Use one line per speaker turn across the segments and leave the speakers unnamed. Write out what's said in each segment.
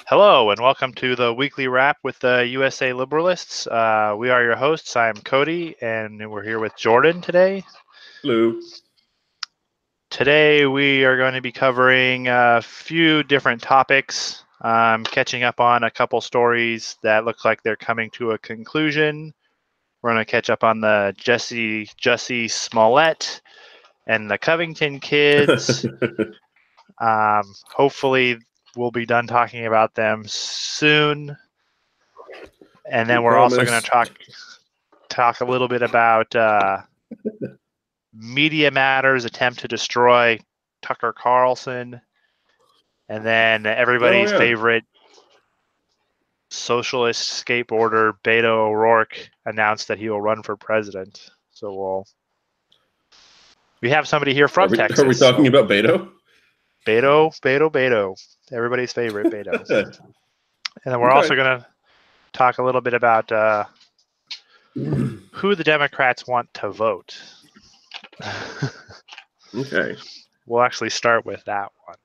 Hello, and welcome to the weekly wrap with the USA Liberalists. We are your hosts. I'm Cody, and we're here with Jordan today.
Hello.
Today, we are going to be covering a few different topics, catching up on a couple stories that look like they're coming to a conclusion. We're going to catch up on the Jussie Smollett and the Covington kids. Hopefully, we'll be done talking about them soon. And then we're also going to talk a little bit about Media Matters' attempt to destroy Tucker Carlson. And then everybody's favorite socialist skateboarder, Beto O'Rourke, announced that he will run for president. So we have somebody here from Texas.
Are we talking about Beto?
Beto. Everybody's favorite, Beto. And then we're also going to talk a little bit about who the Democrats want to vote.
Okay.
We'll actually start with that one.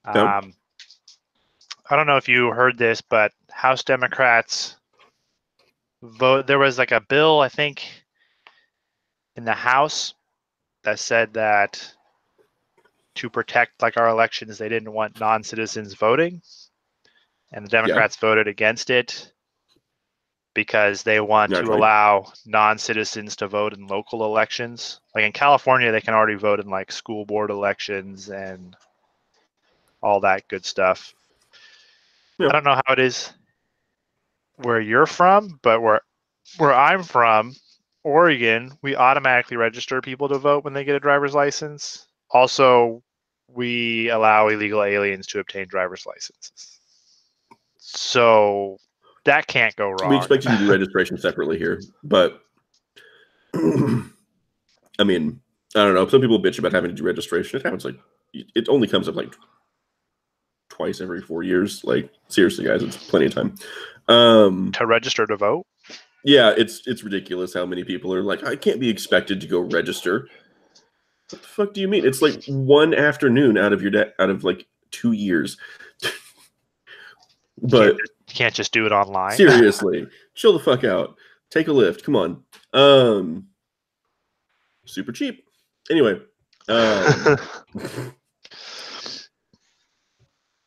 I don't know if you heard this, but House Democrats vote. There was like a bill, I think, in the House that said that to protect like our elections, they didn't want non-citizens voting, and the Democrats voted against it because they want to allow non-citizens to vote in local elections. Like in California, they can already vote in like school board elections and all that good stuff. I don't know how it is where you're from, but where I'm from, Oregon, we automatically register people to vote when they get a driver's license. Also, we allow illegal aliens to obtain driver's licenses. So that can't go wrong.
We expect you to do registration separately here, but I mean, I don't know. Some people bitch about having to do registration. It happens it only comes up like twice every 4 years. Like seriously, guys, it's plenty of time
to register to vote.
Yeah, it's ridiculous how many people are like, I can't be expected to go register. What the fuck do you mean? It's like one afternoon out of your out of like 2 years. But
you can't just do it online.
Seriously, chill the fuck out. Take a lift. Come on. Super cheap. Anyway.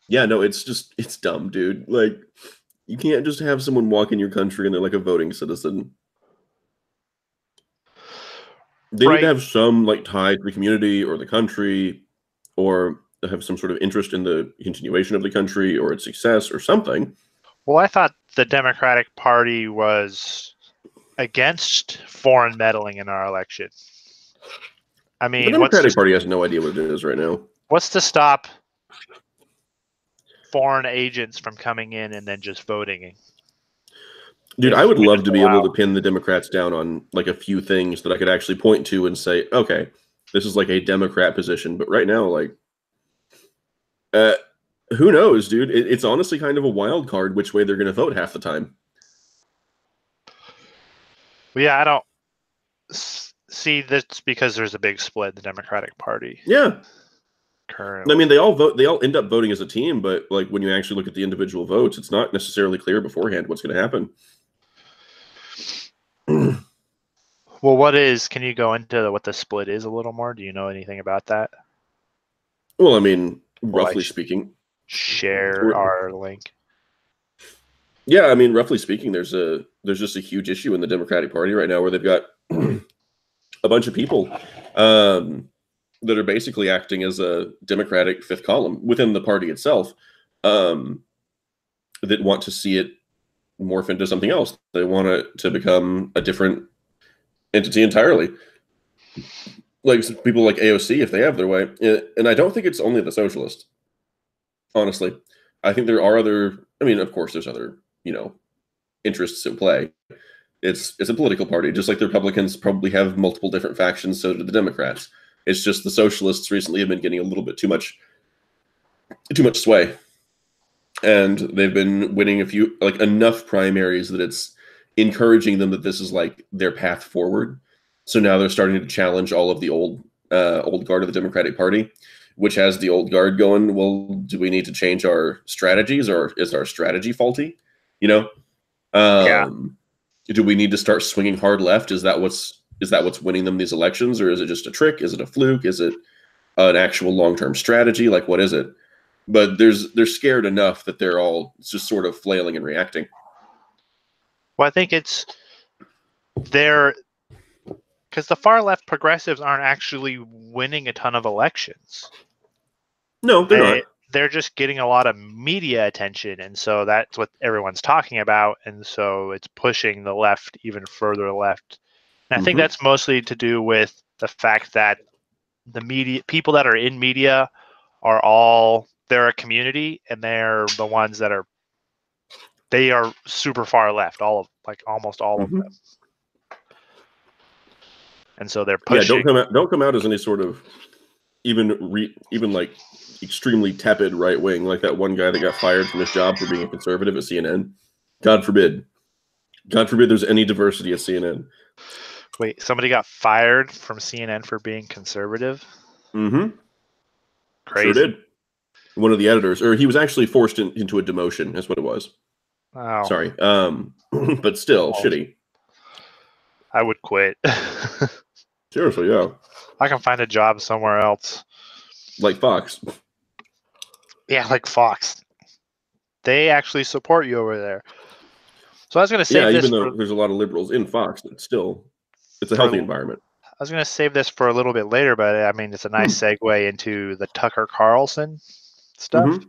Yeah, no, it's dumb, dude. Like, you can't just have someone walk in your country and they're like a voting citizen. They need to have some like tie to the community or the country, or have some sort of interest in the continuation of the country or its success or something.
Well, I thought the Democratic Party was against foreign meddling in our election. I mean,
the Democratic Party has no idea what it is right now.
What's to stop foreign agents from coming in and then just voting?
Dude, I would love to be able to pin the Democrats down on like a few things that I could actually point to and say, okay, this is like a Democrat position. But right now, like, who knows, dude? It's honestly kind of a wild card which way they're going to vote half the time.
Well, yeah, I don't see that's because there's a big split in the Democratic Party.
Yeah.
Currently.
I mean, they all vote. They all end up voting as a team, but like when you actually look at the individual votes, it's not necessarily clear beforehand what's going to happen.
Well, can you go into what the split is a little more? Do you know anything about that?
Well, I mean, roughly speaking.
Share our link.
Yeah, I mean, roughly speaking, there's just a huge issue in the Democratic Party right now where they've got a bunch of people that are basically acting as a Democratic fifth column within the party itself that want to see it morph into something else. They want it to become a different entity entirely. Like people like AOC, if they have their way. And I don't think it's only the socialists. Honestly, I think there are of course there's other, interests at play. It's a political party, just like the Republicans probably have multiple different factions, so do the Democrats. It's just the socialists recently have been getting a little bit too much sway. And they've been winning enough primaries that it's encouraging them that this is like their path forward. So now they're starting to challenge all of the old guard of the Democratic Party. which has the old guard going, well, do we need to change our strategies, or is our strategy faulty? You know,
Yeah.
do we need to start swinging hard left? Is that what's winning them these elections, or is it just a trick? Is it a fluke? Is it an actual long-term strategy? Like, what is it? But they're scared enough that they're all just sort of flailing and reacting.
Well, I think it's they're because the far left progressives aren't actually winning a ton of elections.
No, they're not.
They're just getting a lot of media attention, and so that's what everyone's talking about, and so it's pushing the left even further left. And I think that's mostly to do with the fact that the media, people that are in media, they're a community, and they're the ones that are super far left, almost all of them. And so they're pushing.
Yeah, don't come out as any sort of even like extremely tepid right wing, like that one guy that got fired from his job for being a conservative at CNN. God forbid there's any diversity at CNN.
Wait, somebody got fired from CNN for being conservative?
Mm-hmm.
Crazy.
Sure did. One of the editors, or he was actually forced into a demotion. That's what it was.
Oh.
Sorry. But still, shitty.
I would quit.
Seriously, yeah.
I can find a job somewhere else.
Like Fox.
Yeah, like Fox. They actually support you over there. So I was going to save this.
Even though there's a lot of liberals in Fox, it's a healthy environment. I
was going to save this for a little bit later, but I mean, it's a nice segue into the Tucker Carlson stuff.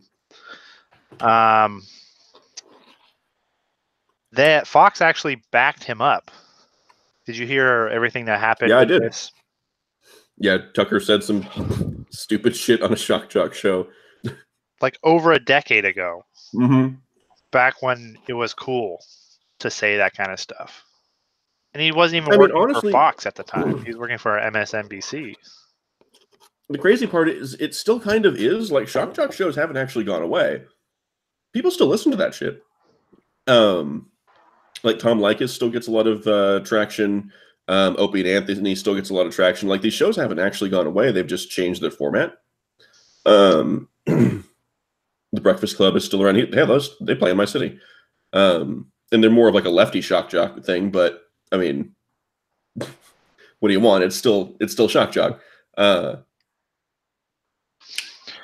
That Fox actually backed him up. Did you hear everything that happened?
Yeah, I did. Yeah, Tucker said some stupid shit on a shock jock show.
Like over a decade ago.
Mm-hmm.
Back when it was cool to say that kind of stuff. And he wasn't even working for Fox at the time. He was working for MSNBC.
The crazy part is it still kind of is. Like, shock jock shows haven't actually gone away. People still listen to that shit. Like Tom Likas still gets a lot of traction. Opie and Anthony still gets a lot of traction. Like, these shows haven't actually gone away. They've just changed their format. The Breakfast Club is still around. They play in my city. And they're more of like a lefty shock jock thing, but I mean, what do you want? It's still shock jock.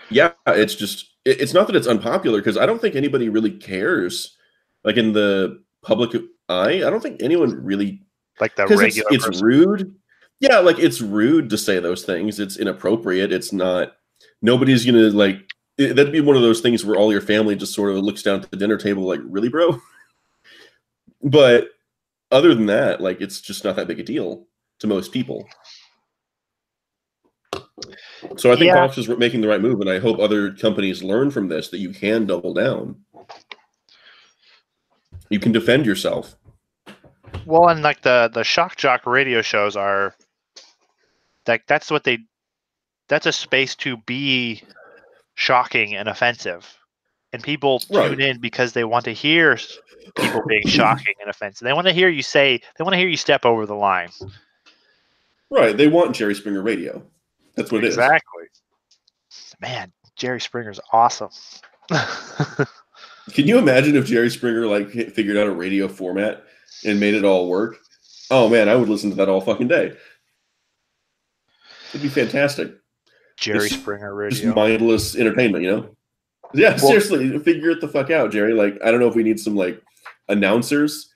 Yeah, it's just it's not that it's unpopular, because I don't think anybody really cares. Like, in the public eye, I don't think anyone really,
like, the regular
it's
person.
rude. Yeah, like, it's rude to say those things. It's inappropriate. It's not. Nobody's gonna like. That'd be one of those things where all your family just sort of looks down at the dinner table like, really, bro? But other than that, like, it's just not that big a deal to most people. So I think Fox is making the right move, and I hope other companies learn from this, that you can double down. You can defend yourself.
Well, and like the shock jock radio shows are like, that's a space to be shocking and offensive, and people tune in because they want to hear people being shocking and offensive. They want to hear you step over the line. Right.
They want Jerry Springer radio. That's what it is.
Exactly. Man, Jerry Springer's awesome.
Can you imagine if Jerry Springer like figured out a radio format and made it all work? Oh man, I would listen to that all fucking day. It'd be fantastic.
Jerry Springer radio.
Just mindless entertainment, you know? Yeah, seriously, figure it the fuck out, Jerry. Like, I don't know if we need some like announcers.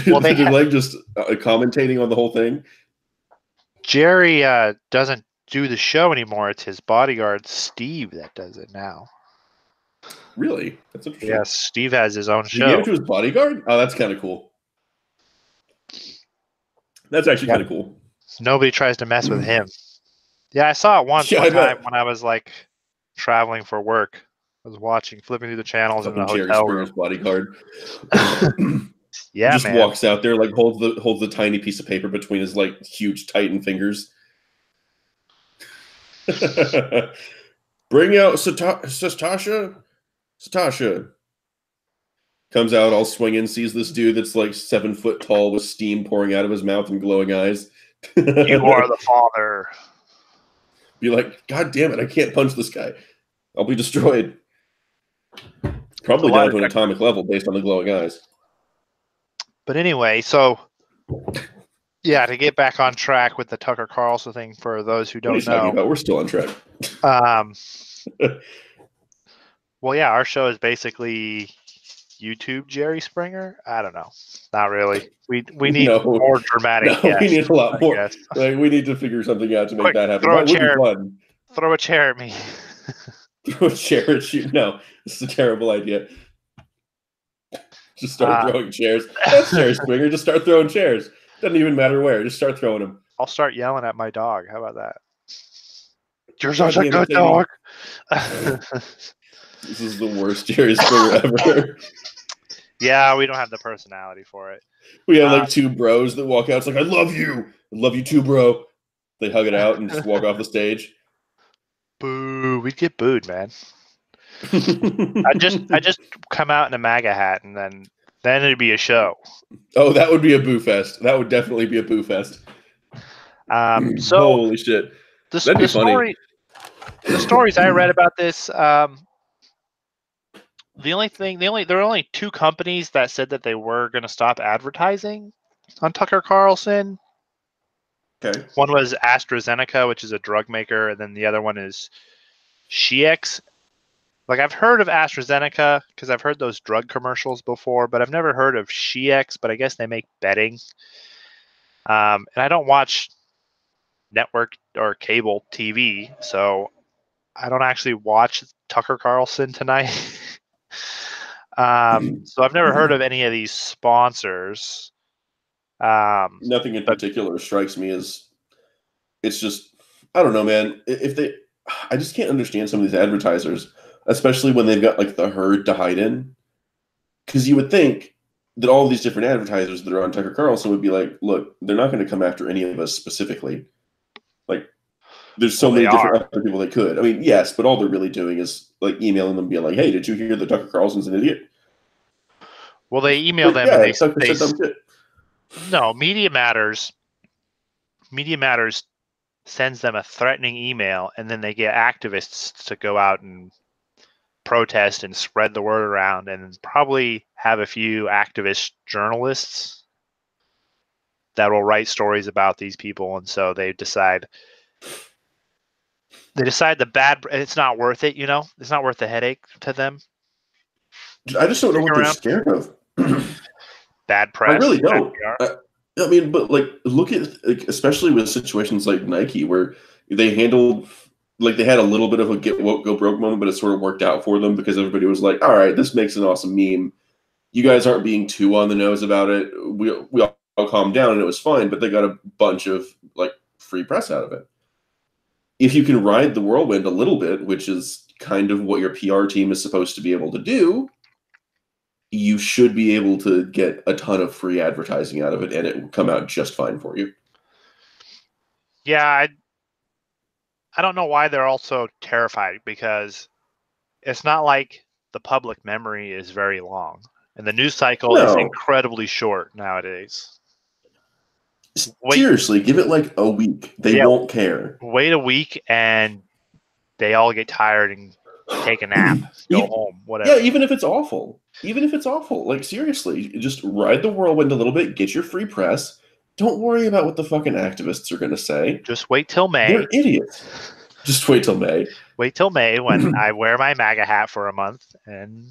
Well, they're like just commentating on the whole thing.
Jerry doesn't do the show anymore. It's his bodyguard, Steve, that does it now.
Really? That's interesting.
Yeah, Steve has his own show.
He gave it to his bodyguard? Oh, that's kind of cool. That's actually kind of cool.
Nobody tries to mess with him. Yeah, I saw it one time when I was like traveling for work. I was flipping through the channels in the hotel room.
Bodyguard.
Yeah,
just walks out there, like holds the tiny piece of paper between his like huge Titan fingers. Bring out Satasha. Satasha comes out all swinging, sees this dude that's like 7 foot tall with steam pouring out of his mouth and glowing eyes.
You are the father.
Be like, God damn it, I can't punch this guy. I'll be destroyed. Probably down to an atomic level based on the glowing eyes.
But anyway, so yeah, to get back on track with the Tucker Carlson thing for those who
What are you
don't
talking
know.
about? We're still on track.
Well, yeah, our show is basically YouTube Jerry Springer. I don't know. Not really. We need more dramatic guests.
We need a lot more. Like, we need to figure something out to make that happen. That would be fun.
Throw a chair at me.
Throw a chair at you. No, this is a terrible idea. Just start throwing chairs. That's Jerry Springer. Just start throwing chairs. Doesn't even matter where. Just start throwing them.
I'll start yelling at my dog. How about that? You're such a good dog.
This is the worst Jerry Springer ever.
Yeah, we don't have the personality for it.
We have like two bros that walk out. It's like, I love you. I love you too, bro. They hug it out and just walk off the stage.
Boo. We'd get booed, man. I just come out in a MAGA hat and then it'd be a show.
Oh, that would be a boo fest. That would definitely be a boo fest.
So
holy shit. That'd be funny.
The stories I read about this, there were only two companies that said that they were going to stop advertising on Tucker Carlson.
Okay.
One was AstraZeneca, which is a drug maker, and then the other one is Shiex. Like, I've heard of AstraZeneca because I've heard those drug commercials before, but I've never heard of Shiex, but I guess they make bedding. And I don't watch network or cable TV, so I don't actually watch Tucker Carlson tonight. So I've never heard of any of these sponsors.
Nothing in particular strikes me as, it's just, I don't know, man. I just can't understand some of these advertisers, especially when they've got like the herd to hide in. Because you would think that all of these different advertisers that are on Tucker Carlson would be like, look, they're not going to come after any of us specifically. Like, there's so many different other people they could. I mean, yes, but all they're really doing is like emailing them, being like, hey, did you hear that Tucker Carlson's an idiot?
Well, they email them and they said dumb shit. No, Media Matters sends them a threatening email, and then they get activists to go out and protest and spread the word around, and probably have a few activist journalists that will write stories about these people, and so they decide it's not worth it, it's not worth the headache to them.
I just don't know what they're scared of.
Bad press.
I really don't. I mean, but like, look at, like, especially with situations like Nike, where they handled, like, they had a little bit of a get woke, go broke moment, but it sort of worked out for them because everybody was like, all right, this makes an awesome meme. You guys aren't being too on the nose about it. We all calmed down and it was fine, but they got a bunch of like free press out of it. If you can ride the whirlwind a little bit, which is kind of what your PR team is supposed to be able to do, you should be able to get a ton of free advertising out of it, and it will come out just fine for you.
Yeah, I don't know why they're also terrified, because it's not like the public memory is very long, and the news cycle is incredibly short nowadays.
Seriously, give it like a week. They won't care.
Wait a week, and they all get tired and take a nap, go home, whatever.
Yeah, even if it's awful. Like, seriously, just ride the whirlwind a little bit, get your free press. Don't worry about what the fucking activists are going to say.
Just wait till May.
They're idiots. Just wait till May.
Wait till May when I wear my MAGA hat for a month, and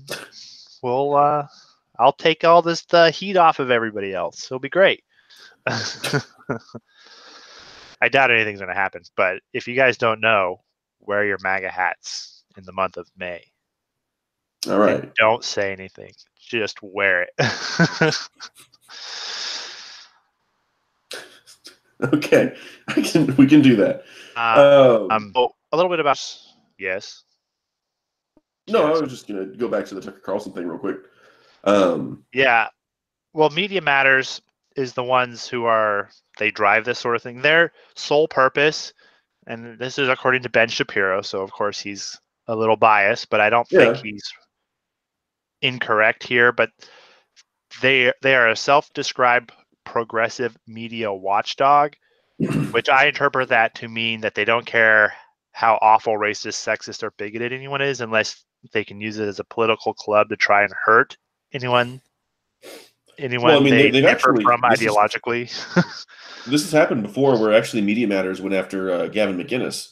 I'll take all the heat off of everybody else. It'll be great. I doubt anything's going to happen, but if you guys don't know, wear your MAGA hats in the month of May.
All right.
And don't say anything. Just wear it.
Okay. We can do that.
A little bit about yes.
No, I was just going to go back to the Tucker Carlson thing real quick.
Yeah. Well, Media Matters is the ones they drive this sort of thing. Their sole purpose, and this is according to Ben Shapiro, so of course he's a little biased, but I don't think he's incorrect here, but they are a self-described progressive media watchdog, which I interpret that to mean that they don't care how awful, racist, sexist, or bigoted anyone is, unless they can use it as a political club to try and hurt anyone
Well, I mean,
they
they've
differ
actually
from ideologically.
this has happened before, where actually Media Matters went after Gavin McInnes.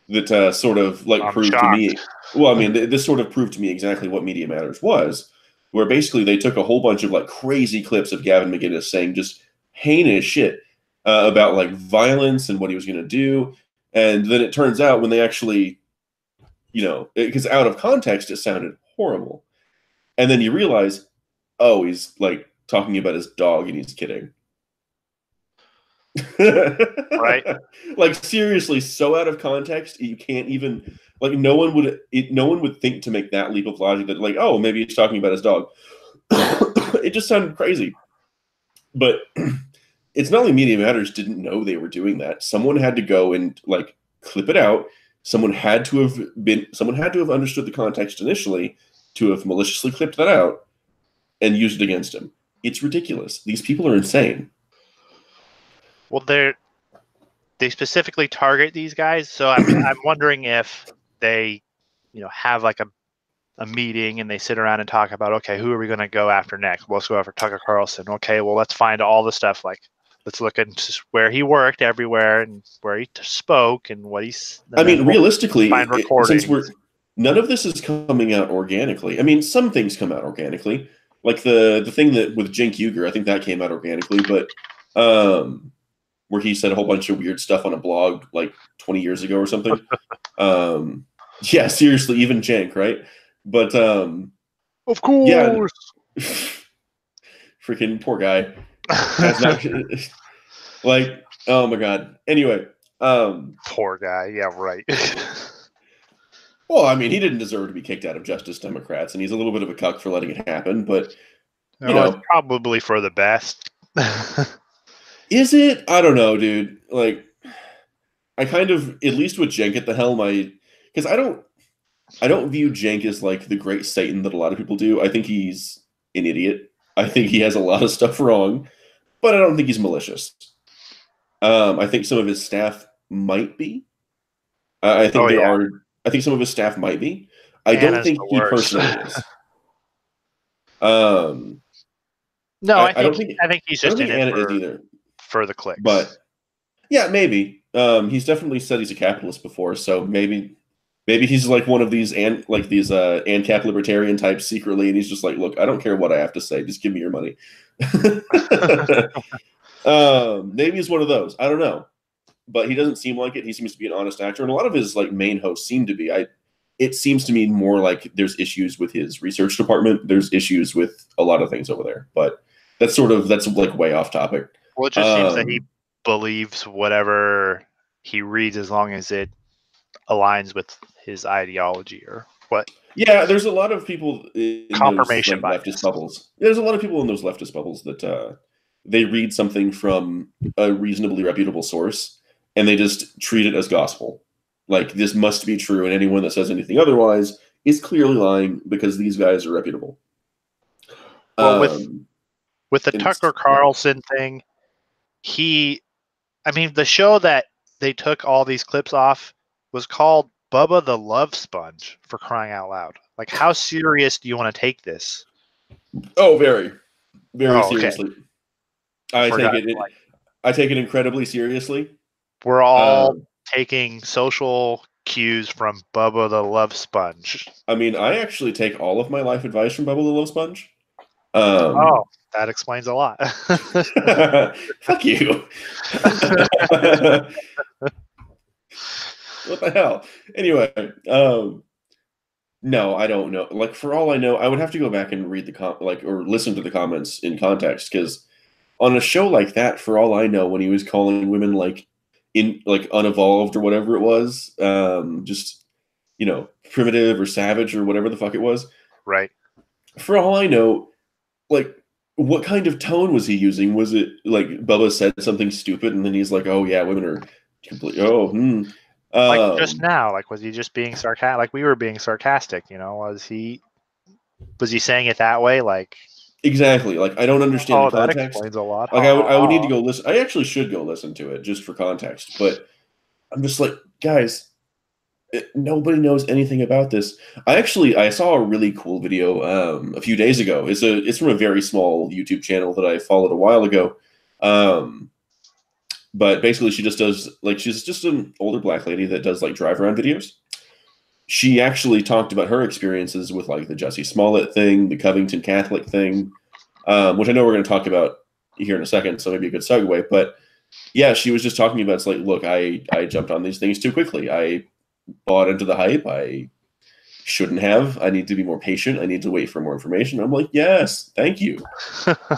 That sort of like
I'm
proved to
shocked.
me. Well, I mean, this sort of proved to me exactly what Media Matters was, where basically they took a whole bunch of like crazy clips of Gavin McInnes saying just heinous shit about like violence and what he was going to do, and then it turns out when they actually, because out of context it sounded horrible, and then you realize, oh, he's like talking about his dog and he's kidding.
Right.
Like seriously, so out of context you can't even, like, no one would think to make that leap of logic that, like, oh, maybe he's talking about his dog. It just sounded crazy. But it's not like Media Matters didn't know they were doing that. Someone had to go and like clip it out. Someone had to have understood the context initially to have maliciously clipped that out and used it against him. It's ridiculous. These people are insane.
Well, they specifically target these guys, so I'm wondering if they, have like a meeting and they sit around and talk about, okay, who are we going to go after next? Well, let's go after Tucker Carlson. Okay, well, let's find all the stuff, like let's look into where he worked everywhere and where he spoke and what he's.
I mean, realistically,
find recordings.
since none of this is coming out organically. I mean, some things come out organically, like the thing that with Cenk Uygur, I think that came out organically, but where he said a whole bunch of weird stuff on a blog like 20 years ago or something. Yeah, seriously, even Cenk, right? But
of course,
yeah, freaking poor guy. Like, oh my god. Anyway,
poor guy. Yeah, right.
Well, I mean, he didn't deserve to be kicked out of Justice Democrats, and he's a little bit of a cuck for letting it happen. But
it's probably for the best.
Is it? I don't know, dude. Like, I kind of, at least with Cenk at the helm, because I don't view Cenk as like the great Satan that a lot of people do. I think he's an idiot. I think he has a lot of stuff wrong, but I don't think he's malicious. I think some of his staff might be. I think I think some of his staff might be. I don't think he personally is.
No, I think he's just in it
is either
for the clicks.
But yeah, maybe. He's definitely said he's a capitalist before, so maybe he's like one of these ANCAP libertarian types secretly, and he's just like, look, I don't care what I have to say, just give me your money. Maybe he's one of those. I don't know. But he doesn't seem like it. He seems to be an honest actor, and a lot of his like main hosts seem to be. It seems to me more like there's issues with his research department. There's issues with a lot of things over there, but that's like way off topic.
Well, it just seems that he believes whatever he reads as long as it aligns with his ideology or what.
Yeah, there's a lot of people in
confirmation
those, like, leftist bubbles. There's a lot of people in those leftist bubbles that they read something from a reasonably reputable source and they just treat it as gospel. Like, this must be true, and anyone that says anything otherwise is clearly lying because these guys are reputable.
Well, with the Tucker Carlson thing, the show that they took all these clips off was called Bubba the Love Sponge, for crying out loud. Like, how serious do you want to take this?
Oh, very, very seriously.
Okay.
I take it incredibly seriously.
We're all taking social cues from Bubba the Love Sponge.
I mean, I actually take all of my life advice from Bubba the Love Sponge.
That explains a lot.
Fuck you. What the hell? Anyway, no, I don't know. Like, for all I know, I would have to go back and read or listen to the comments in context, because on a show like that, for all I know, when he was calling women like unevolved or whatever it was, just primitive or savage or whatever the fuck it was.
Right.
For all I know, like, what kind of tone was he using? Was it like Bubba said something stupid and then he's like, "Oh yeah, women are completely
like just now, like, was he just being sarcastic? Like we were being sarcastic, was he saying it that way? Like,
exactly. Like, I don't understand the context.
That explains a lot.
Like, I would need to go listen. I actually should go listen to it just for context, but I'm just like, guys, Nobody knows anything about this. I saw a really cool video a few days ago. It's from a very small YouTube channel that I followed a while ago. But basically she just does like she's just an older black lady that does like drive around videos. She actually talked about her experiences with like the Jussie Smollett thing, the Covington Catholic thing, which I know we're going to talk about here in a second, so maybe a good segue. But yeah, she was just talking about it's like, look, I jumped on these things too quickly. I bought into the hype. I shouldn't have. I need to be more patient. I need to wait for more information. I'm like, yes, thank you.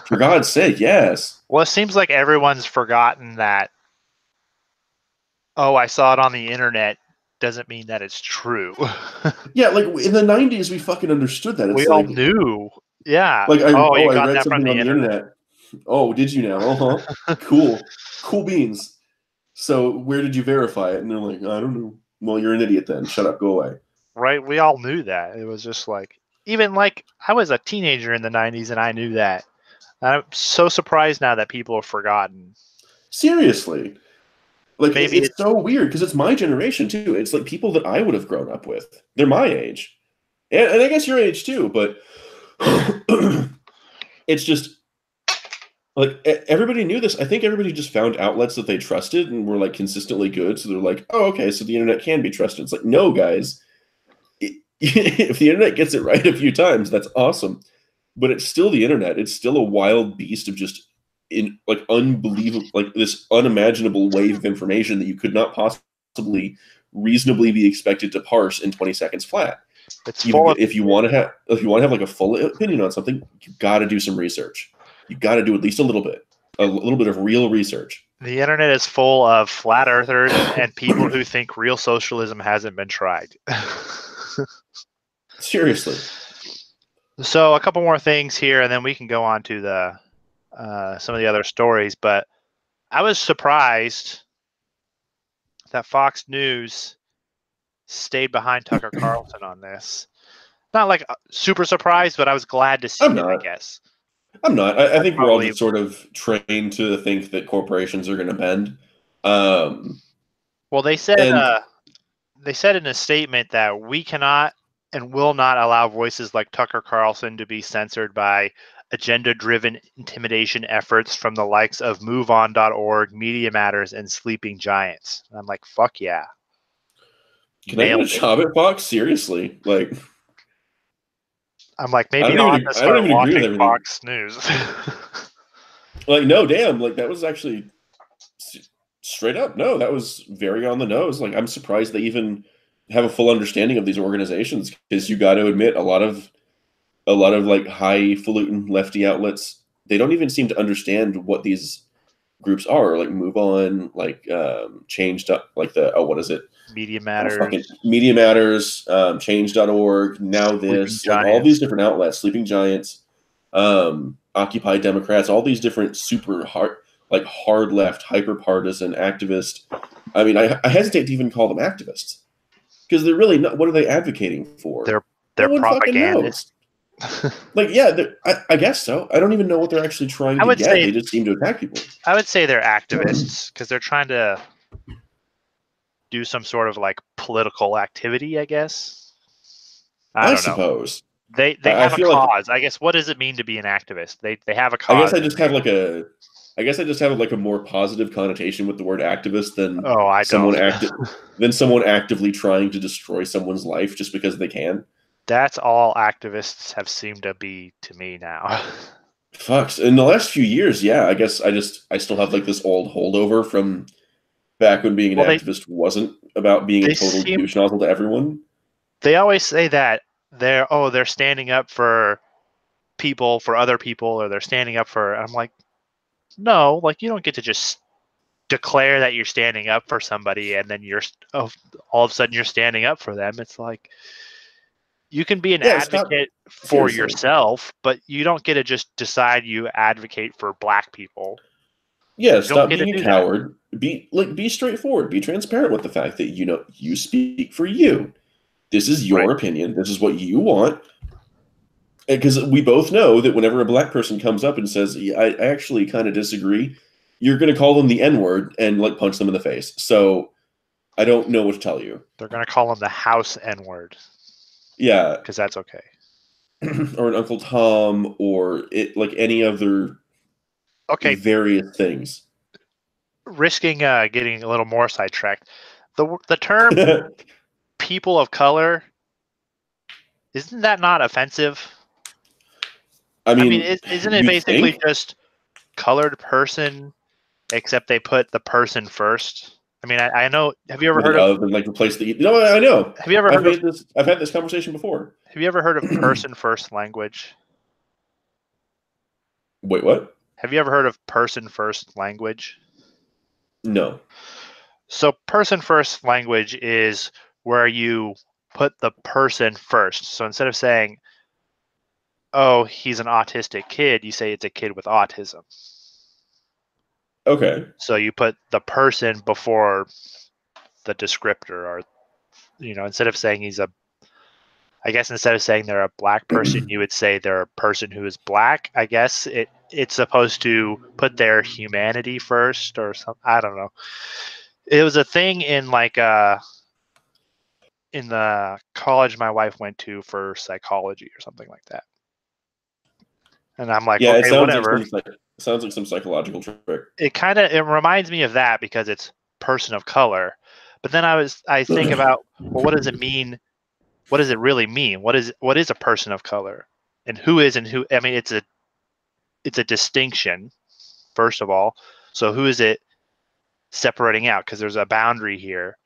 For God's sake, yes.
Well, it seems like everyone's forgotten that, oh, I saw it on the internet doesn't mean that it's true.
Yeah, like in the 90s, we fucking understood that. It's
We all knew. Yeah.
Like,
you
I
got
read
that from
something on the internet. Oh, did you now? Uh-huh. Cool beans. So where did you verify it? And they're like, I don't know. Well, you're an idiot then. Shut up. Go away.
Right? We all knew that. It was just like, even like I was a teenager in the 90s and I knew that. I'm so surprised now that people have forgotten.
Seriously. Like,
Maybe
it's so weird because it's my generation too. It's like people that I would have grown up with. They're my age. And I guess your age too, but it's just like everybody knew this. I think everybody just found outlets that they trusted and were like consistently good. So they're like, oh, okay, so the internet can be trusted. It's like, no, guys. If the internet gets it right a few times, that's awesome. But it's still the internet. It's still a wild beast of just like unbelievable, like this unimaginable wave of information that you could not possibly reasonably be expected to parse in 20 seconds flat. If you want to have like a full opinion on something, you got to do some research. You got to do at least a little bit of real research.
The internet is full of flat earthers and people who think real socialism hasn't been tried.
Seriously.
So a couple more things here, and then we can go on to the some of the other stories. But I was surprised that Fox News stayed behind Tucker Carlson on this. Not like super surprised, but I was glad to see it, I guess.
I'm not. I think we're all just sort of trained to think that corporations are going to bend.
Well, they said in a statement that we cannot and will not allow voices like Tucker Carlson to be censored by agenda-driven intimidation efforts from the likes of MoveOn.org, Media Matters, and Sleeping Giants. And I'm like, fuck yeah.
Can I get a job at Fox? Seriously, like.
I'm like, maybe I'll have to start watching Fox News.
Like, no, damn. Like, that was actually straight up. No, that was very on the nose. Like, I'm surprised they even have a full understanding of these organizations, because you got to admit a lot of like highfalutin lefty outlets, they don't even seem to understand what these groups are. Like Move On, like Changed Up, like what is it?
Media Matters.
Media Matters, Change.org, Now This, like all these different outlets, Sleeping Giants, Occupy Democrats, all these different super hard left, hyper partisan activist. I mean, I hesitate to even call them activists, because they're really not. What are they advocating for?
They're propagandists.
Like, yeah, I guess so. I don't even know what they're actually trying to get. They just seem to attack people.
I would say they're activists because they're trying to do some sort of like political activity, I guess. I
suppose.
They have a cause. I guess, what does it mean to be an activist? They have a cause.
I guess I just have like a more positive connotation with the word activist than someone actively trying to destroy someone's life just because they can.
That's all activists have seemed to be to me now.
Fucks. In the last few years, yeah, I guess I still have like this old holdover from back when being an activist wasn't about being a total douche nozzle to everyone.
They always say that they're standing up for people, for other people, or they're standing up for. I'm like, no, like you don't get to just declare that you're standing up for somebody and then all of a sudden you're standing up for them. It's like, you can be an advocate for yourself, but you don't get to just decide you advocate for black people.
Yeah, stop being a coward. Be straightforward. Be transparent with the fact that you speak for you. This is your opinion. This is what you want. Because we both know that whenever a black person comes up and says, yeah, I actually kind of disagree, you're going to call them the N-word and like punch them in the face. So I don't know what to tell you.
They're going to call him the House N-word.
Yeah.
Because that's okay.
Or an Uncle Tom, or like any other various things.
Risking getting a little more sidetracked. The term people of color, isn't that not offensive?
I mean,
isn't it
you
basically
think?
just colored person, except they put the person first? I mean, I know. Have you ever heard of?
And like replace the. No, I know.
Have you ever heard of?
I've had this conversation before.
Have you ever heard of person first language?
Wait, what?
Have you ever heard of person first language?
No.
So person first language is where you put the person first. So instead of saying, "Oh, he's an autistic kid," you say it's a kid with autism.
Okay.
So you put the person before the descriptor, or instead of saying instead of saying they're a black person, you would say they're a person who is black. I guess it's supposed to put their humanity first or something. I don't know. It was a thing in in the college my wife went to for psychology or something like that. And I'm like,
Yeah, it
okay,
sounds
whatever.
like some psychological trick.
It reminds me of that because it's person of color. But then I think about, well, what does it mean? What does it really mean? What is a person of color? And who is and who? I mean, it's a distinction, first of all. So who is it separating out? Because there's a boundary here.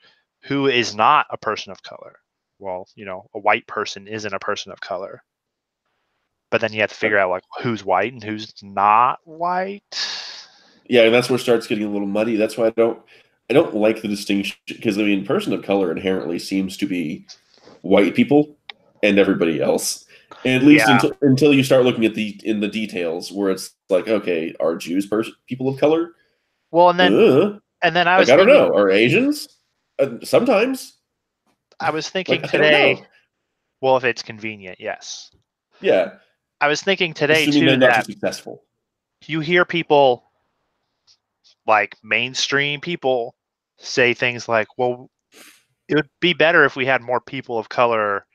Who is not a person of color? Well, a white person isn't a person of color. But then you have to figure out like who's white and who's not white.
Yeah, and that's where it starts getting a little muddy. That's why I don't like the distinction, because I mean, person of color inherently seems to be white people and everybody else. And at least until you start looking at the details, where it's like, okay, are Jews people of color?
Well, and then I was
I don't
thinking,
know. Are Asians? Sometimes.
I was thinking
I don't
today.
know.
Well, if it's convenient, yes.
Yeah.
I was thinking today
Assuming
too
they're not
that
too successful.
you hear people, like mainstream people, say things like, "Well, it would be better if we had more people of color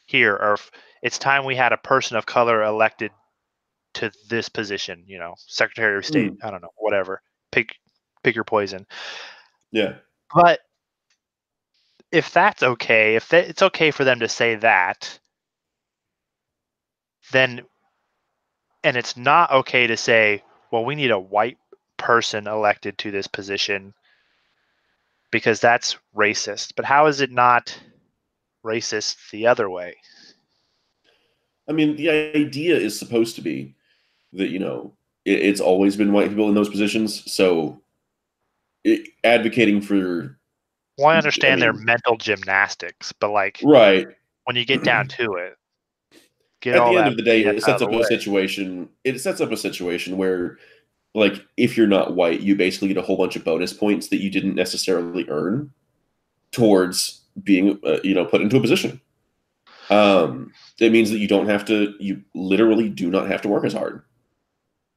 here, or if it's time we had a person of color elected to this position, Secretary of State, I don't know, whatever. Pick your poison."
Yeah.
But if that's okay, if it's okay for them to say that, then, and it's not okay to say, well, we need a white person elected to this position because that's racist. But how is it not racist the other way?
I mean, the idea is supposed to be that, it's always been white people in those positions. So advocating for.
Well, I understand their mental gymnastics, but like,
right.
when you get down to it, get
At
all
the end
that
of the day,
BS out of the way.
It sets up a situation where, like, if you're not white, you basically get a whole bunch of bonus points that you didn't necessarily earn towards being, put into a position. It means that you literally do not have to work as hard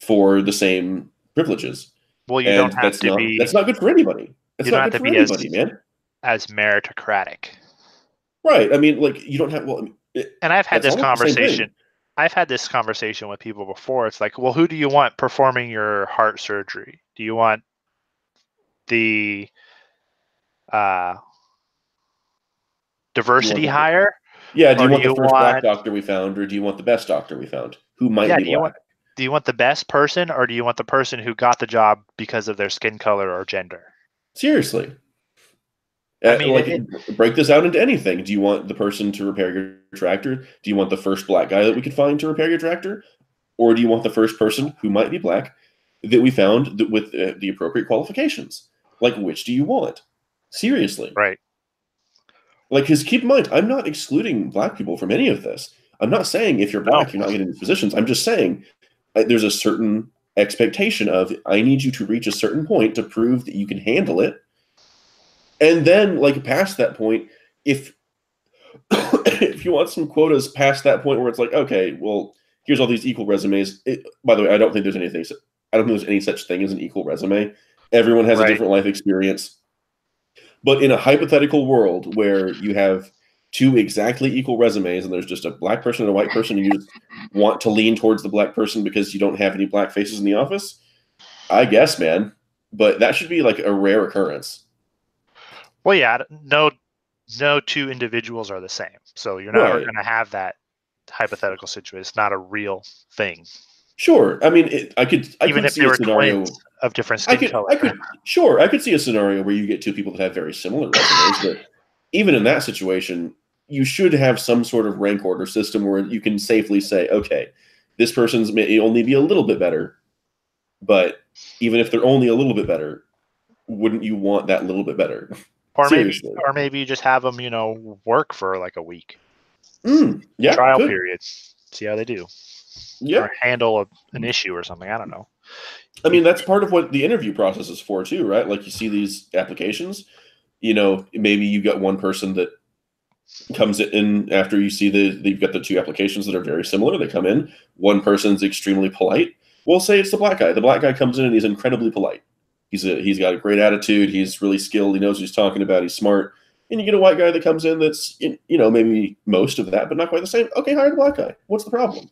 for the same privileges.
Well, you
And
don't have to be.
that's not good for anybody. That's
You don't
not
have
good
to
for
be
anybody, man.
as meritocratic.
Right. I mean, like, you don't have. Well,
And I've had
that's
this
almost the same
conversation.
thing.
I've had this conversation with people before. It's like, well, who do you want performing your heart surgery? Do you want the diversity hire?
Yeah. Do
Or
you
do
want the
you
first black
want,
doctor we found, or do you want the best doctor we found, who might
yeah,
be black?
do you want the best person, or do you want the person who got the job because of their skin color or gender?
Seriously.
I mean,
Break this out into anything. Do you want the person to repair your tractor? Do you want the first black guy that we could find to repair your tractor? Or do you want the first person who might be black that we found with the appropriate qualifications? Like, which do you want? Seriously.
right.
Like, because keep in mind, I'm not excluding black people from any of this. I'm not saying if you're black, you're not getting these positions. I'm just saying there's a certain expectation of, I need you to reach a certain point to prove that you can handle it. And then, like, past that point, if if you want some quotas past that point where it's like, okay, well, here's all these equal resumes. By the way, I don't think there's any such thing as an equal resume. Everyone has a different life experience. But in a hypothetical world where you have two exactly equal resumes and there's just a black person and a white person, and you just want to lean towards the black person because you don't have any black faces in the office, I guess, man. But that should be like a rare occurrence.
Well, yeah, no two individuals are the same, so you're never
Right.
going to have that hypothetical situation. It's not a real thing.
Sure. I mean, I could
Even if
see
they
a
were
scenario.
twins of different skin color.
I could see a scenario where you get two people that have very similar resumes, but even in that situation, you should have some sort of rank order system where you can safely say, okay, this person's may only be a little bit better, but even if they're only a little bit better, wouldn't you want that little bit better?
Or
Seriously.
maybe you just have them, work for like a week.
Yeah,
trial period. See how they do.
Yeah.
Or handle an issue or something. I don't know.
I mean, that's part of what the interview process is for too, right? Like you see these applications, maybe you got one person that comes in after you see you've got the two applications that are very similar. They come in, one person's extremely polite. We'll say it's the black guy. The black guy comes in and he's incredibly polite. He's got a great attitude. He's really skilled. He knows what he's talking about. He's smart. And you get a white guy that comes in that's, maybe most of that, but not quite the same. Okay, hire the black guy. What's the problem?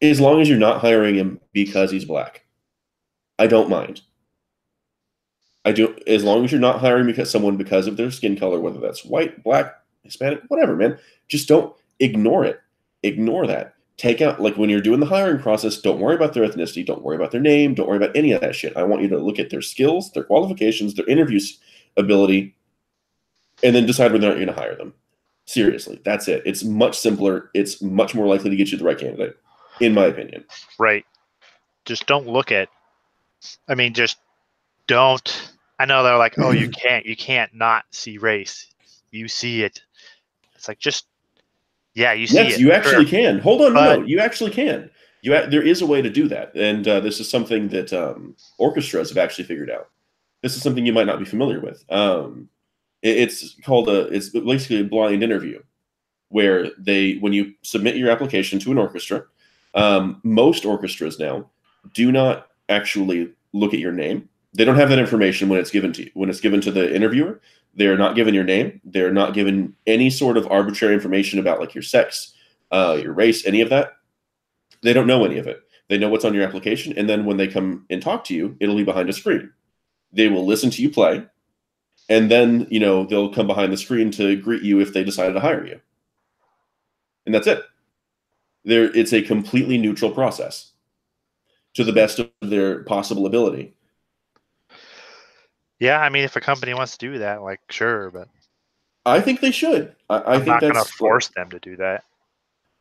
As long as you're not hiring him because he's black, I don't mind. I do, as long as you're not hiring because of their skin color, whether that's white, black, Hispanic, whatever, man. Just don't ignore it. Ignore that. Take out, like when you're doing the hiring process, don't worry about their ethnicity. Don't worry about their name. Don't worry about any of that shit. I want you to look at their skills, their qualifications, their interview ability, and then decide whether or not you're going to hire them. Seriously, that's it. It's much simpler. It's much more likely to get you the right candidate, in my opinion.
Right. Just don't look at, just don't. I know they're like, oh, you can't not see race. You see it. It's like, you see it.
Yes, you actually can. Hold on, no, you actually can. There is a way to do that, and this is something that orchestras have actually figured out. This is something you might not be familiar with. It's basically a blind interview, where when you submit your application to an orchestra, most orchestras now do not actually look at your name. They don't have that information when it's given to you. When it's given to the interviewer, they're not given your name. They're not given any sort of arbitrary information about like your sex, your race, any of that. They don't know any of it. They know what's on your application. And then when they come and talk to you, it'll be behind a screen. They will listen to you play. And then, they'll come behind the screen to greet you if they decided to hire you. And that's it. It's a completely neutral process to the best of their possible ability.
Yeah, if a company wants to do that, like, sure, but
I think they should.
I'm not going to force them to do that.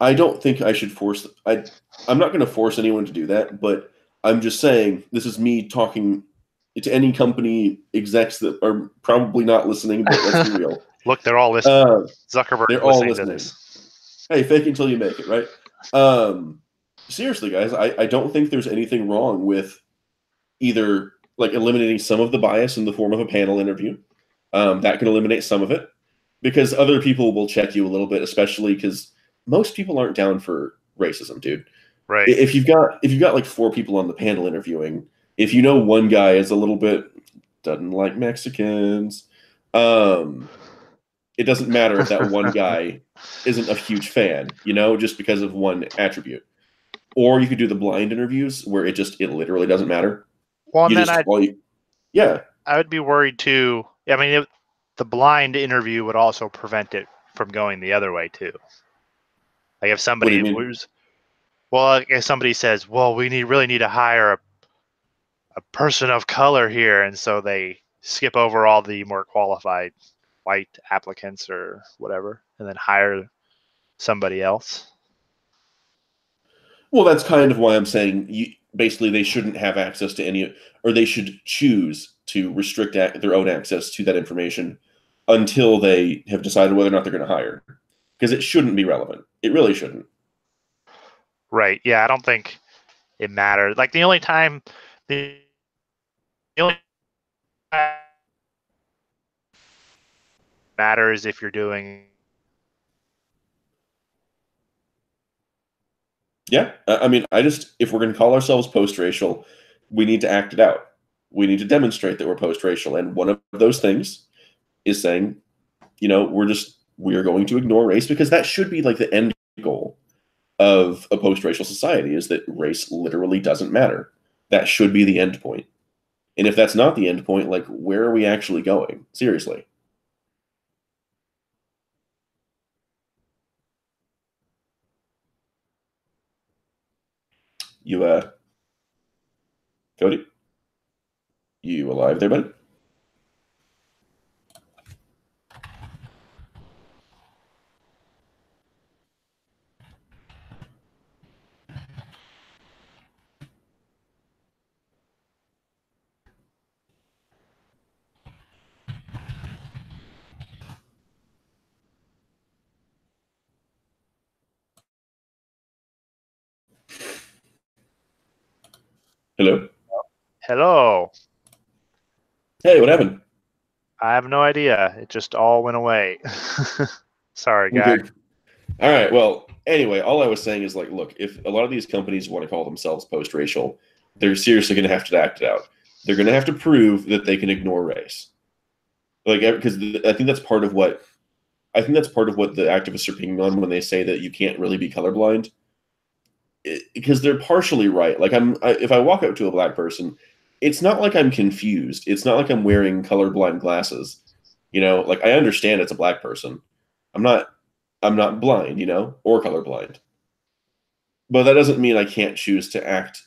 I don't think I should force. I'm not going to force anyone to do that, but I'm just saying this is me talking to any company execs that are probably not listening, but let's be real.
Look, they're all listening. Zuckerberg,
they're all listening to this. Hey, fake until you make it, right? Seriously, guys, I don't think there's anything wrong with either like eliminating some of the bias in the form of a panel interview. That can eliminate some of it because other people will check you a little bit, especially because most people aren't down for racism, dude.
Right.
If you've got like 4 people on the panel interviewing, if you know one guy is a little bit doesn't like Mexicans, it doesn't matter if that one guy isn't a huge fan, just because of one attribute. Or you could do the blind interviews where it literally doesn't matter.
Well, and then
I
would be worried too. The blind interview would also prevent it from going the other way too. Like if somebody if somebody says, "Well, we really need to hire a person of color here," and so they skip over all the more qualified white applicants or whatever, and then hire somebody else.
Well, that's kind of why I'm saying basically they shouldn't have access to any, or they should choose to restrict their own access to that information until they have decided whether or not they're going to hire. Because it shouldn't be relevant. It really shouldn't.
Right. Yeah, I don't think it matters. Like the only time matters if you're doing.
Yeah, if we're going to call ourselves post-racial, we need to act it out. We need to demonstrate that we're post-racial, and one of those things is saying, we are going to ignore race because that should be like the end goal of a post-racial society, is that race literally doesn't matter. That should be the end point. And if that's not the end point, like, where are we actually going? Seriously. You, Cody? You alive there, buddy? Hello?
Hello.
Hey, what happened?
I have no idea. It just all went away. Sorry, guy.
Okay. All right. Well, anyway, all I was saying is, like, look, if a lot of these companies want to call themselves post-racial, they're seriously going to have to act it out. They're going to have to prove that they can ignore race. Like, because I think that's part of what the activists are picking on when they say that you can't really be colorblind, because they're partially right. Like, if I walk up to a black person, it's not like I'm confused. It's not like I'm wearing colorblind glasses. Like, I understand it's a black person. I'm not blind, or colorblind. But that doesn't mean I can't choose to act.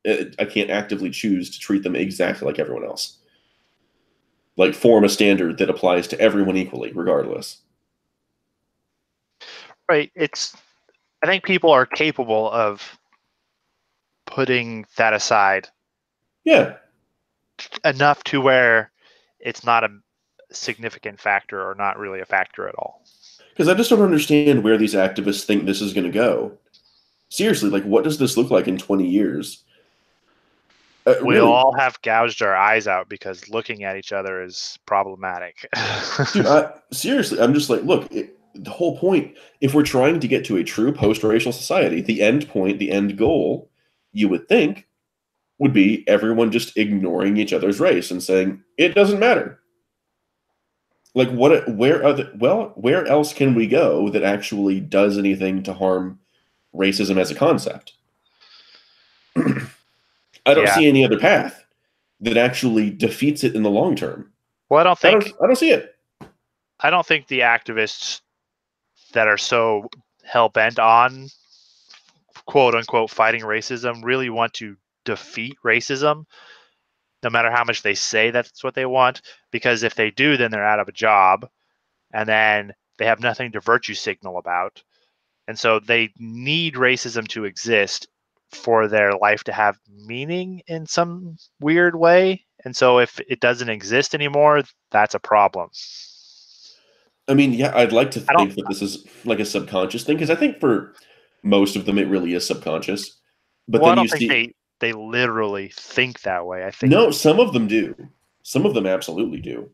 I can't actively choose to treat them exactly like everyone else. Like, form a standard that applies to everyone equally, regardless.
Right. I think people are capable of putting that aside.
Yeah.
Enough to where it's not a significant factor or not really a factor at all.
Because I just don't understand where these activists think this is going to go. Seriously, like, what does this look like in 20 years?
We'll
Really,
all have gouged our eyes out because looking at each other is problematic.
dude. Seriously, I'm just like, look. The whole point, if we're trying to get to a true post-racial society, the end point, the end goal, you would think, would be everyone just ignoring each other's race and saying it doesn't matter. Like, where else can we go that actually does anything to harm racism as a concept? I don't
Yeah.
see any other path that actually defeats it in the long term.
Well, I
I don't see it.
don't think the activists that are so hell bent on quote unquote fighting racism really want to defeat racism, no matter how much they say that's what they want. Because if they do, then they're out of a job, and then they have nothing to virtue signal about. And so they need racism to exist for their life to have meaning in some weird way. And so if it doesn't exist anymore, that's a problem.
I mean, yeah, I'd like to
I don't
think that this is like a subconscious thing, because I think for most of them it really is subconscious. But
well, I
then you
don't think
see,
they literally think that way. I think
no, some of them do. Some of them absolutely do.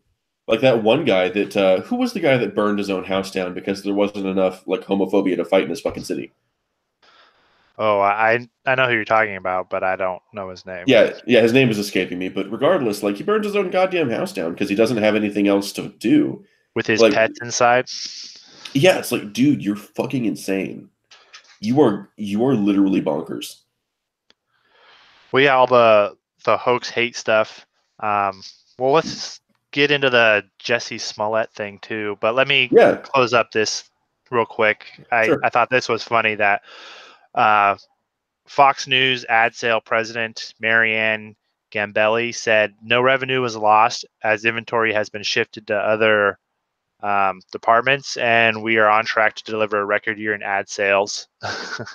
Like that one guy that who was the guy that burned his own house down because there wasn't enough like homophobia to fight in his fucking city?
oh, I know who you're talking about, but I don't know his name.
Yeah, his name is escaping me. But regardless, like, he burned his own goddamn house down because he doesn't have anything else to do.
With his
Like,
pets inside.
yeah, it's like, dude, you're fucking insane. You are literally bonkers.
Well, yeah, all the hoax hate stuff. Well, let's get into the Jesse Smollett thing too. But let me
Yeah,
close up this real quick. I
sure.
thought this was funny that uh, Fox News ad sale president Marianne Gambelli said no revenue was lost as inventory has been shifted to other departments, and we are on track to deliver a record year in ad sales. And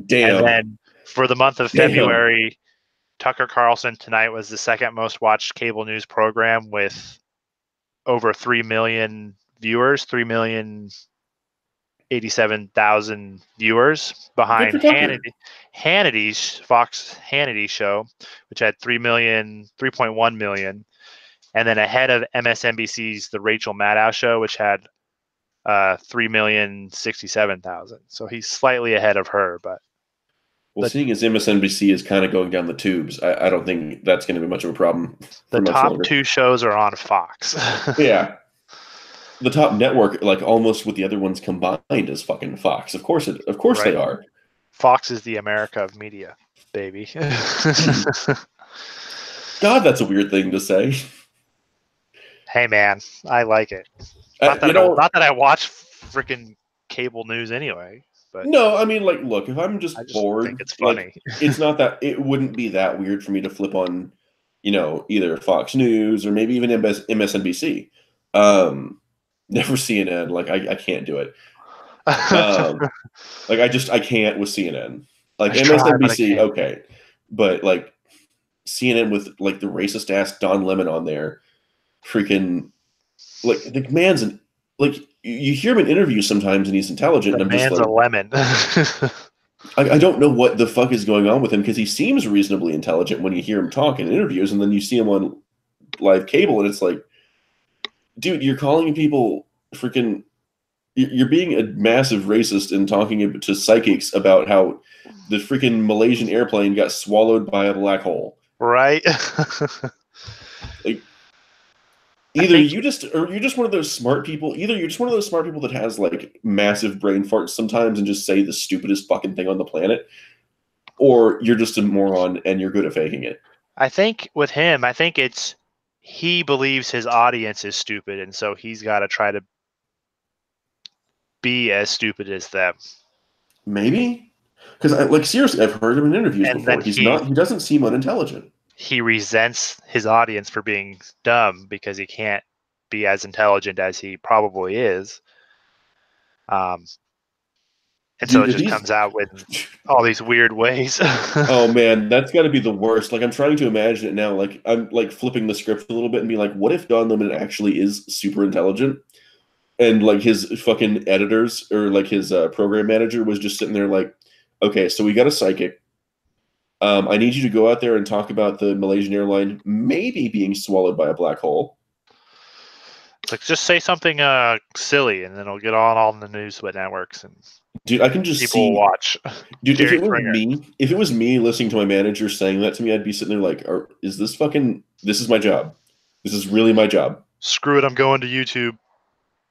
Damn.
then for the month of
Damn.
February, Tucker Carlson Tonight was the second most watched cable news program with over 3 million viewers, 3,087,000 viewers
Good for
behind
Tucker.
Hannity's Fox Hannity show, which had 3.1 million, and then ahead of MSNBC's The Rachel Maddow Show, which had 3,067,000. So he's slightly ahead of her, but
Well,
the
seeing as MSNBC is kind of going down the tubes, I don't think that's going to be much of a problem
the
for much
top
longer.
two shows are on Fox.
Yeah. the top network, like almost with the other ones combined, is fucking Fox. Of course
Right.
they are.
Fox is the America of media, baby.
God, that's a weird thing to say.
Hey man, I like it. Not that I watch freaking cable news anyway, but
no, I mean, like, look, if I'm
I
just
just think
bored,
it's
like,
funny.
it's not that it wouldn't be that weird for me to flip on, either Fox News or maybe even MSNBC. Never CNN. Like, I can't do it. Like, I can't with CNN. Like
I try, but I
MSNBC,
can't.
okay, but like CNN with like the racist ass Don Lemon on there, freaking like the man's an like you hear him in interviews sometimes and he's intelligent,
The
and I'm just
man's
like,
a lemon.
I don't know what the fuck is going on with him because he seems reasonably intelligent when you hear him talk in interviews, and then you see him on live cable, and it's like, dude, you're calling people freaking. You're being a massive racist and talking to psychics about how the freaking Malaysian airplane got swallowed by a black hole.
Right?
Like,
I
either
think
you're just one of those smart people. Either you're just one of those smart people that has like massive brain farts sometimes and just say the stupidest fucking thing on the planet, or you're just a moron and you're good at faking it.
with him, I think it's he believes his audience is stupid, and so he's got to try to be as stupid as them.
Maybe because like seriously, I've heard him in interviews
And then
before. He's not. He doesn't seem unintelligent.
he resents his audience for being dumb because he can't be as intelligent as he probably is. And so
Dude,
it
if
just
he's
comes out with all these weird ways.
oh man, that's got to be the worst. Like I'm trying to imagine it now. Like I'm like flipping the script a little bit and be like, what if Don Lemon actually is super intelligent, and like his fucking editors or like his program manager was just sitting there like, okay, so we got a psychic. I need you to go out there and talk about the Malaysian airline maybe being swallowed by a black hole.
It's like, just say something silly, and then it'll get on all the news networks, and
Dude, I can just
people will
see.
watch.
Dude,
Jerry Springer.
if it was me listening to my manager saying that to me, I'd be sitting there like, is this fucking? This is my job. This is really my job.
Screw it, I'm going to YouTube.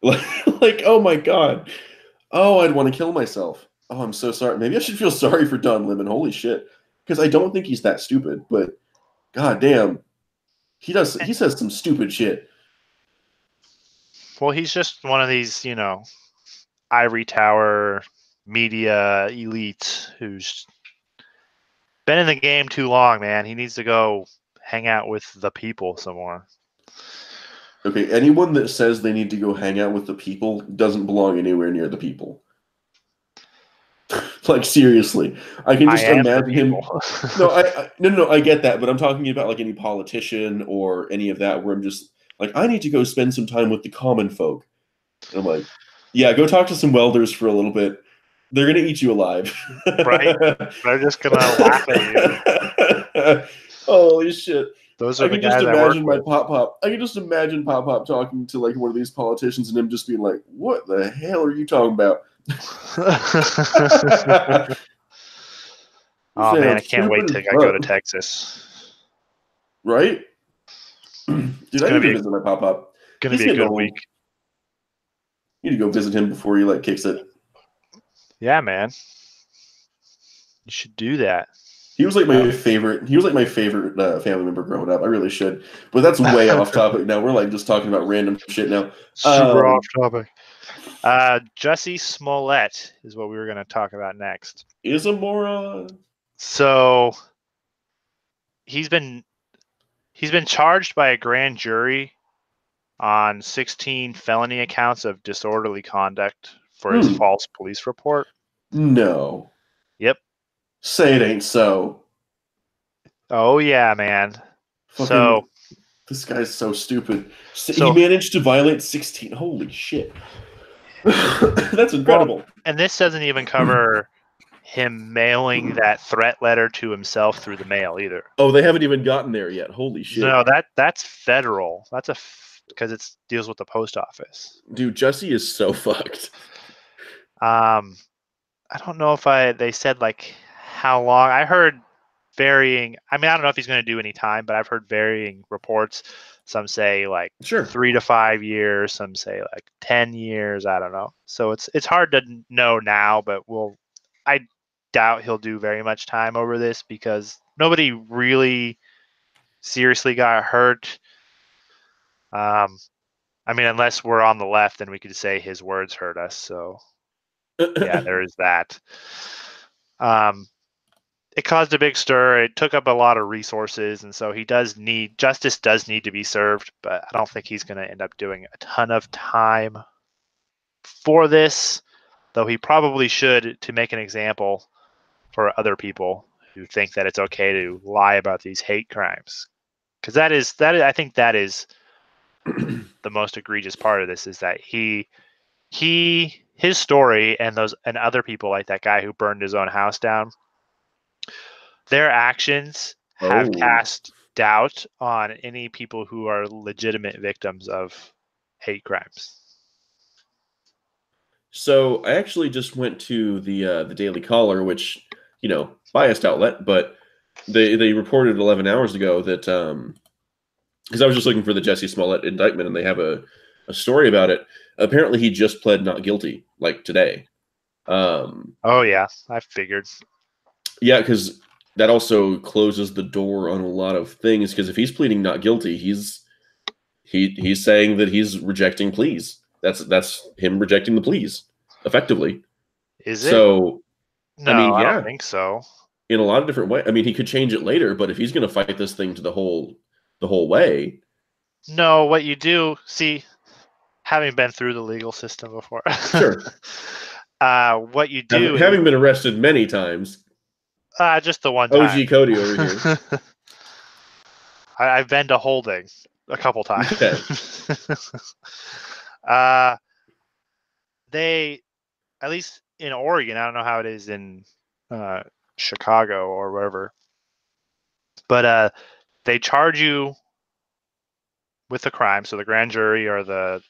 Like, oh my god. Oh, I'd want to kill myself. Oh, I'm so sorry. Maybe I should feel sorry for Don Lemon. Holy shit. Because I don't think he's that stupid, but god damn. He says some stupid shit.
Well, he's just one of these, ivory tower media elite who's been in the game too long, man. He needs to go hang out with the people some more.
Okay, anyone that says they need to go hang out with the people doesn't belong anywhere near the people. Like seriously, I can just imagine him. No, no, I get that, but I'm talking about like any politician or any of that where I'm just like, I need to go spend some time with the common folk. And I'm like, yeah, go talk to some welders for a little bit. They're gonna eat you alive.
Right? They're just gonna laugh at
you. Holy shit.
Those
I
are the
can just
guys I work
imagine
with.
I can just imagine Pop Pop talking to like one of these politicians and him just being like, "What the hell are you talking about?"
Oh man, I can't wait till I go to Texas.
Right? Dude, I need to visit my Pop Pop.
Gonna
He's
be a
getting
good
old.
week.
You need to go visit him before he like kicks it.
Yeah, man. You should do that.
He was like my favorite. He was like my favorite family member growing up. I really should, but that's way off topic. Now we're like just talking about random shit now.
Super off topic. Jussie Smollett is what we were going to talk about next.
Is a moron.
So he's been charged by a grand jury on 16 felony accounts of disorderly conduct for his false police report.
No.
Yep.
Say it ain't so.
Oh yeah, man.
Fucking, this guy's so stupid. He managed to violate 16. Holy shit. That's incredible.
Well, and this doesn't even cover him mailing that threat letter to himself through the mail either.
Oh, they haven't even gotten there yet. Holy shit.
No, that's federal. That's because it deals with the post office.
Dude, Jussie is so fucked.
I don't know if they said like how long. I heard varying. I mean, I don't know if he's going to do any time, but I've heard varying reports. Some say like
Sure.
3 to 5 years. Some say like 10 years. I don't know. So it's hard to know now, but I doubt he'll do very much time over this because nobody really seriously got hurt. I mean, unless we're on the left, then we could say his words hurt us. So yeah, there is that. It caused a big stir. It took up a lot of resources, and so justice does need to be served, but I don't think he's going to end up doing a ton of time for this, though he probably should, to make an example for other people who think that it's okay to lie about these hate crimes. Because I think that is the most egregious part of this, is that his story and other people like that guy who burned his own house down, their actions have
Oh.
cast doubt on any people who are legitimate victims of hate crimes.
So I actually just went to the Daily Caller, which, biased outlet, but they reported 11 hours ago that because I was just looking for the Jesse Smollett indictment, and they have a story about it. Apparently, he just pled not guilty, like today.
Oh yeah, I figured.
Yeah, because that also closes the door on a lot of things. Because if he's pleading not guilty, he's saying that he's rejecting pleas. That's him rejecting the pleas, effectively.
Is it?
So, I
No,
mean,
I don't
yeah,
think so.
in a lot of different ways. I mean, he could change it later, but if he's going to fight this thing to the whole way,
No, what you do, see, having been through the legal system before,
sure.
what you do is
Having been arrested many times,
just the one time.
OG Cody over here.
I've been to holding a couple times.
Okay.
They, at least in Oregon, I don't know how it is in Chicago or wherever, but they charge you with the crime. So the grand jury or the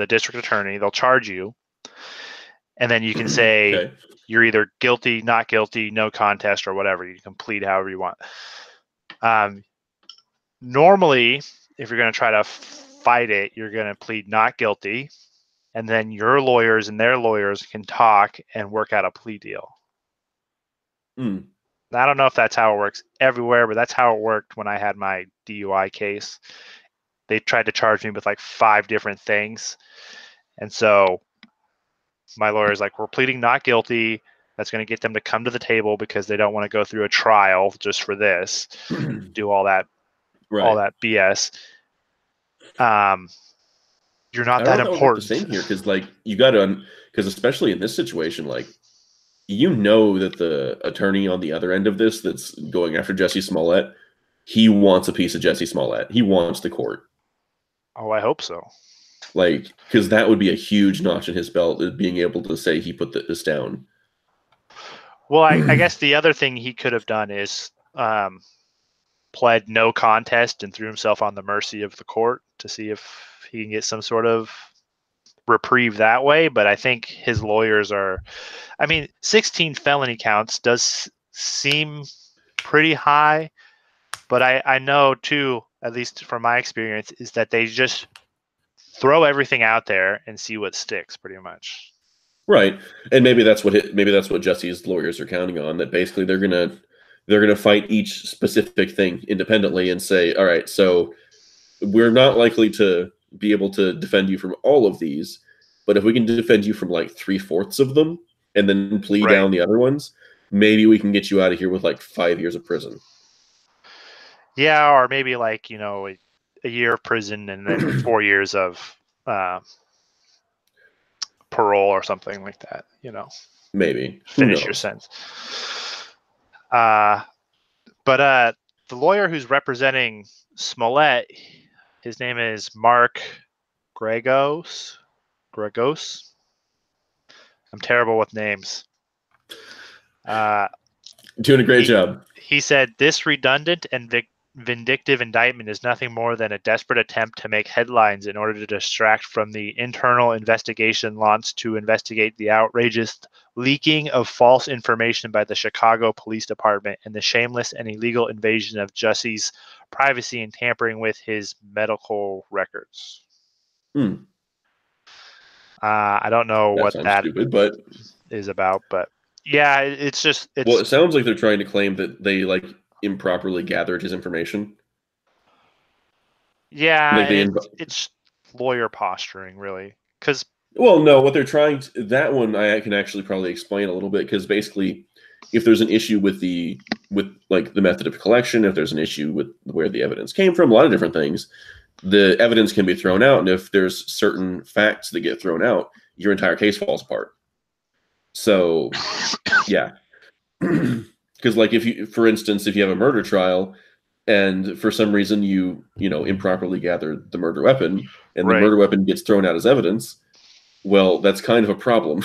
district attorney, they'll charge you, and then you can say
Okay.
you're either guilty, not guilty, no contest, or whatever. You can plead however you want. Normally, if you're going to try to fight it, you're going to plead not guilty, and then your lawyers and their lawyers can talk and work out a plea deal.
Mm.
I don't know if that's how it works everywhere, but that's how it worked when I had my DUI case. They tried to charge me with like 5 different things. And so my lawyer's like, we're pleading not guilty. That's going to get them to come to the table because they don't want to go through a trial just for this, do all that BS. You're not
I don't
that
know if that would work the
important.
same here, because you got to, because especially in this situation, that the attorney on the other end of this that's going after Jesse Smollett, he wants a piece of Jesse Smollett. He wants the court.
Oh, I hope so.
Because that would be a huge notch in his belt, being able to say he put this down.
Well, I guess the other thing he could have done is pled no contest and threw himself on the mercy of the court to see if he can get some sort of reprieve that way. But I think his lawyers 16 felony counts does seem pretty high. But I know too, at least from my experience, is that they just throw everything out there and see what sticks, pretty much.
Right, and maybe that's what Jesse's lawyers are counting on. That basically they're gonna fight each specific thing independently and say, all right, so we're not likely to be able to defend you from all of these, but if we can defend you from like 3/4 of them and then plea down the other ones, maybe we can get you out of here with like 5 years of prison.
Yeah, or maybe like, a year of prison and then 4 years of parole or something like that,
Maybe.
finish your sentence. But the lawyer who's representing Smollett, his name is Mark Gregos. I'm terrible with names.
Doing a great job.
He said this redundant and vindictive indictment is nothing more than a desperate attempt to make headlines in order to distract from the internal investigation launched to investigate the outrageous leaking of false information by the Chicago Police Department and the shameless and illegal invasion of Jussie's privacy and tampering with his medical records. I don't know
That
what
sounds
that
stupid, but
is about, but yeah, it's
well, it sounds like they're trying to claim that they like improperly gathered his information.
yeah,
Like they
and it's lawyer posturing, really, because
well, no, what they're trying to, that one I can actually probably explain a little bit because basically, if there's an issue with like the method of collection, if there's an issue with where the evidence came from, a lot of different things, the evidence can be thrown out, and if there's certain facts that get thrown out, your entire case falls apart. So, yeah, because like if you, for instance, if you have a murder trial, and for some reason you improperly gathered the murder weapon, and the
right.
murder weapon gets thrown out as evidence. Well, that's kind of a problem.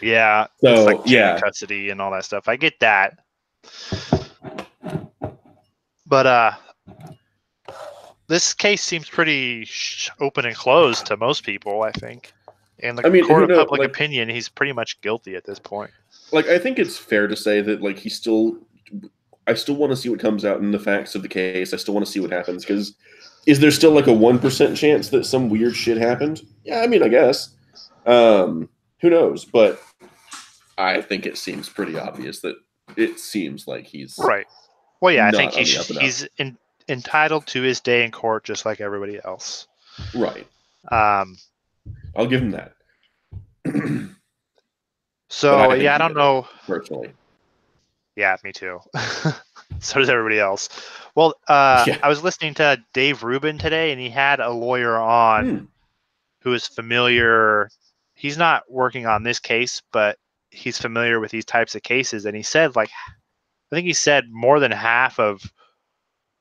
Yeah,
So,
it's like chain
yeah.
of custody and all that stuff. I get that. But this case seems pretty open and closed to most people, I think. In the court
who
of
knows?
public
Like,
opinion, he's pretty much guilty at this point.
like I think it's fair to say that like I still want to see what comes out in the facts of the case. I still want to see what happens because is there still like a 1% chance that some weird shit happened? Yeah, I mean, I guess. Who knows? But I think it seems pretty obvious that it seems like he's
right. Well, yeah, I think
not on the up and up.
entitled to his day in court just like everybody else.
Right.
Um,
I'll give him that.
So yeah, I don't know.
Personally.
Yeah, me too. So does everybody else. Well,
Yeah.
I was listening to Dave Rubin today, and he had a lawyer on who is familiar. He's not working on this case, but he's familiar with these types of cases. And he said, like, I think he said more than half of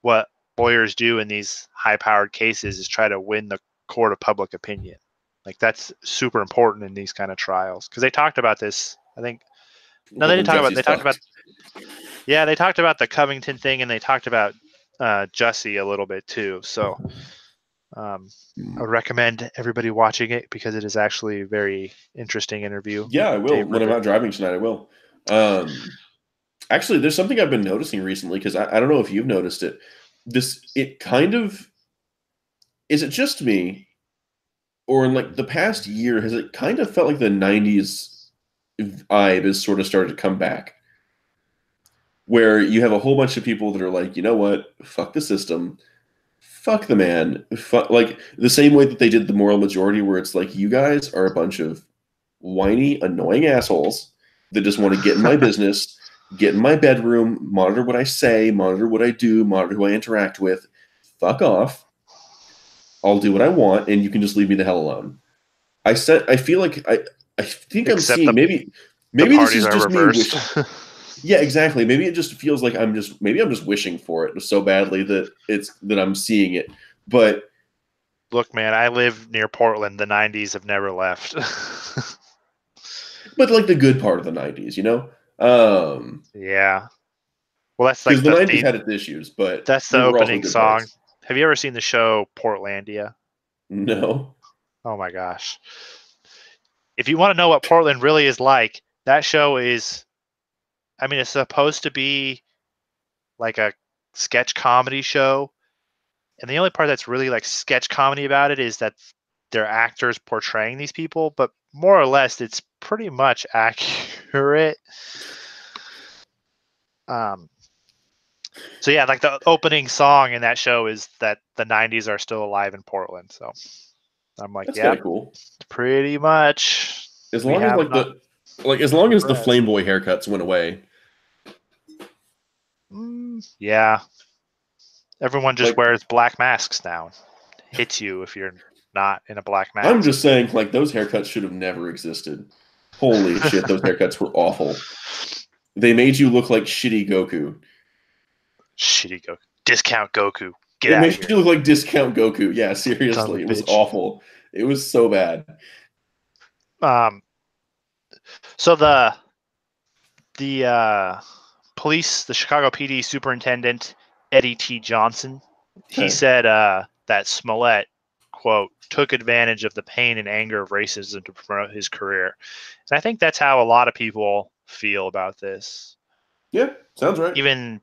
what lawyers do in these high-powered cases is try to win the court of public opinion. Like, that's super important in these kind of trials because they talked about this. I think no, they didn't talk about. They talked about. Yeah, they talked about the Covington thing, and they talked about Jussie a little bit too. So I would recommend everybody watching it because it is actually a very interesting interview.
Yeah, I will. When I'm not driving tonight, I will. Actually, there's something I've been noticing recently because I don't know if you've noticed it. It kind of, is it just me, or in like the past year, has it kind of felt like the 90s vibe has sort of started to come back? Where you have a whole bunch of people that are like, you know what, fuck the system, fuck the man, like the same way that they did the moral majority, where it's like, you guys are a bunch of whiny, annoying assholes that just want to get in my business, get in my bedroom, monitor what I say, monitor what I do, monitor who I interact with. Fuck off. I'll do what I want, and you can just leave me the hell alone. I feel like I think I'm seeing maybe this is just me wishing. Yeah, exactly. Maybe it just feels like I'm just wishing for it so badly that I'm seeing it. But
look, man, I live near Portland. The 90s have never left.
But like the good part of the 90s, you know?
Yeah. Well, that's like
because the 90s had its issues, but
that's the opening song. Parts. Have you ever seen the show Portlandia?
No.
Oh my gosh. If you want to know what Portland really is like, that show is, I mean, it's supposed to be like a sketch comedy show. And the only part that's really like sketch comedy about it is that they're actors portraying these people, but more or less it's pretty much accurate. So yeah, like the opening song in that show is that the 90s are still alive in Portland. So I'm like,
that's
yeah,
kind of cool.
Pretty much.
As long as as long as the flame boy haircuts went away.
Yeah. Everyone just wears black masks now. Hits you if you're not in a black mask.
I'm just saying, like, those haircuts should have never existed. Holy shit, those haircuts were awful. They made you look like shitty Goku.
Shitty Goku. Discount Goku. Get out of here.
It made you look like discount Goku. Yeah, seriously. It was awful. It was so bad.
So the police, the Chicago PD superintendent Eddie T. Johnson. He said that Smollett, quote, took advantage of the pain and anger of racism to promote his career. And I think that's how a lot of people feel about this.
Yeah, sounds right.
Even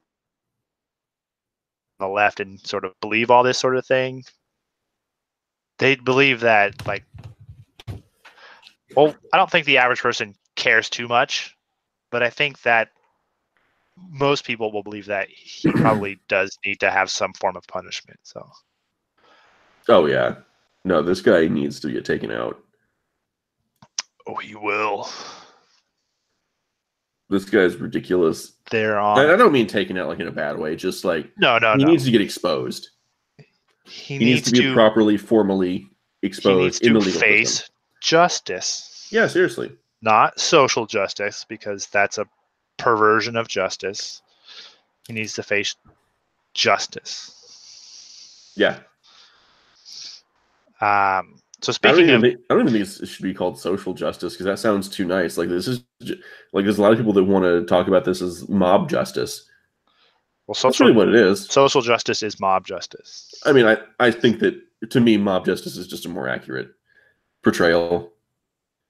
the left and sort of believe all this sort of thing. They believe that, like, well, I don't think the average person cares too much, but I think that most people will believe that he probably does need to have some form of punishment. So,
Oh yeah, no, this guy needs to get taken out.
oh, he will.
This guy's ridiculous.
They're
And
on.
I don't mean taken out like in a bad way. Just like
No.
he needs to get exposed.
He
He needs to
needs
be
to.
properly, formally
He needs
exposed in
to
the legal system.
face justice.
Yeah, seriously.
Not social justice, because that's a perversion of justice. He needs to face justice.
Yeah.
So speaking of,
I don't even think it should be called social justice because that sounds too nice. Like this is like there's a lot of people that want to talk about this as mob justice.
well,
That's really what it is.
Social justice is mob justice.
I mean, I think that to me, mob justice is just a more accurate portrayal.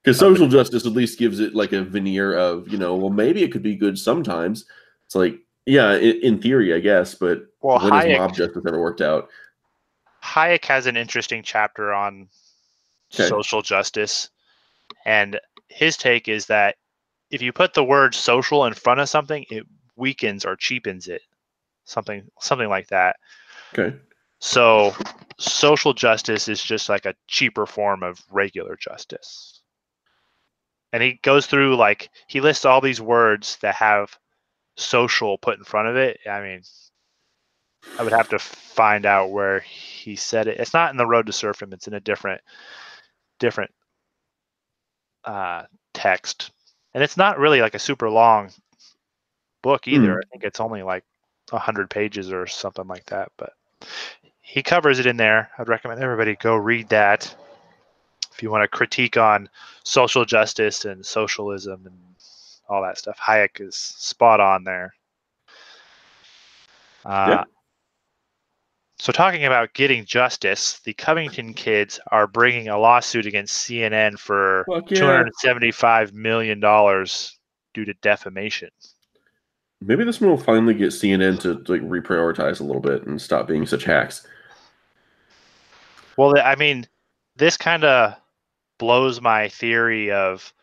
Because social justice at least gives it like a veneer of, well, maybe it could be good sometimes. It's like, yeah, in theory, I guess, but when has mob justice ever worked out?
Hayek has an interesting chapter on social justice, and his take is that if you put the word social in front of something, it weakens or cheapens it. Something like that.
Okay.
So social justice is just like a cheaper form of regular justice. And he goes through, like, he lists all these words that have social put in front of it. I mean, I would have to find out where he said it. It's not in The Road to Serfdom. It's in a different text. And it's not really like a super long book either. I think it's only like 100 pages or something like that. But he covers it in there. I'd recommend everybody go read that if you want a critique on social justice and socialism and all that stuff. Hayek is spot on there.
Yeah.
So talking about getting justice, the Covington kids are bringing a lawsuit against CNN for $275 million due to defamation.
Maybe this one will finally get CNN to like reprioritize a little bit and stop being such hacks.
Well, I mean, this kind of blows my theory of,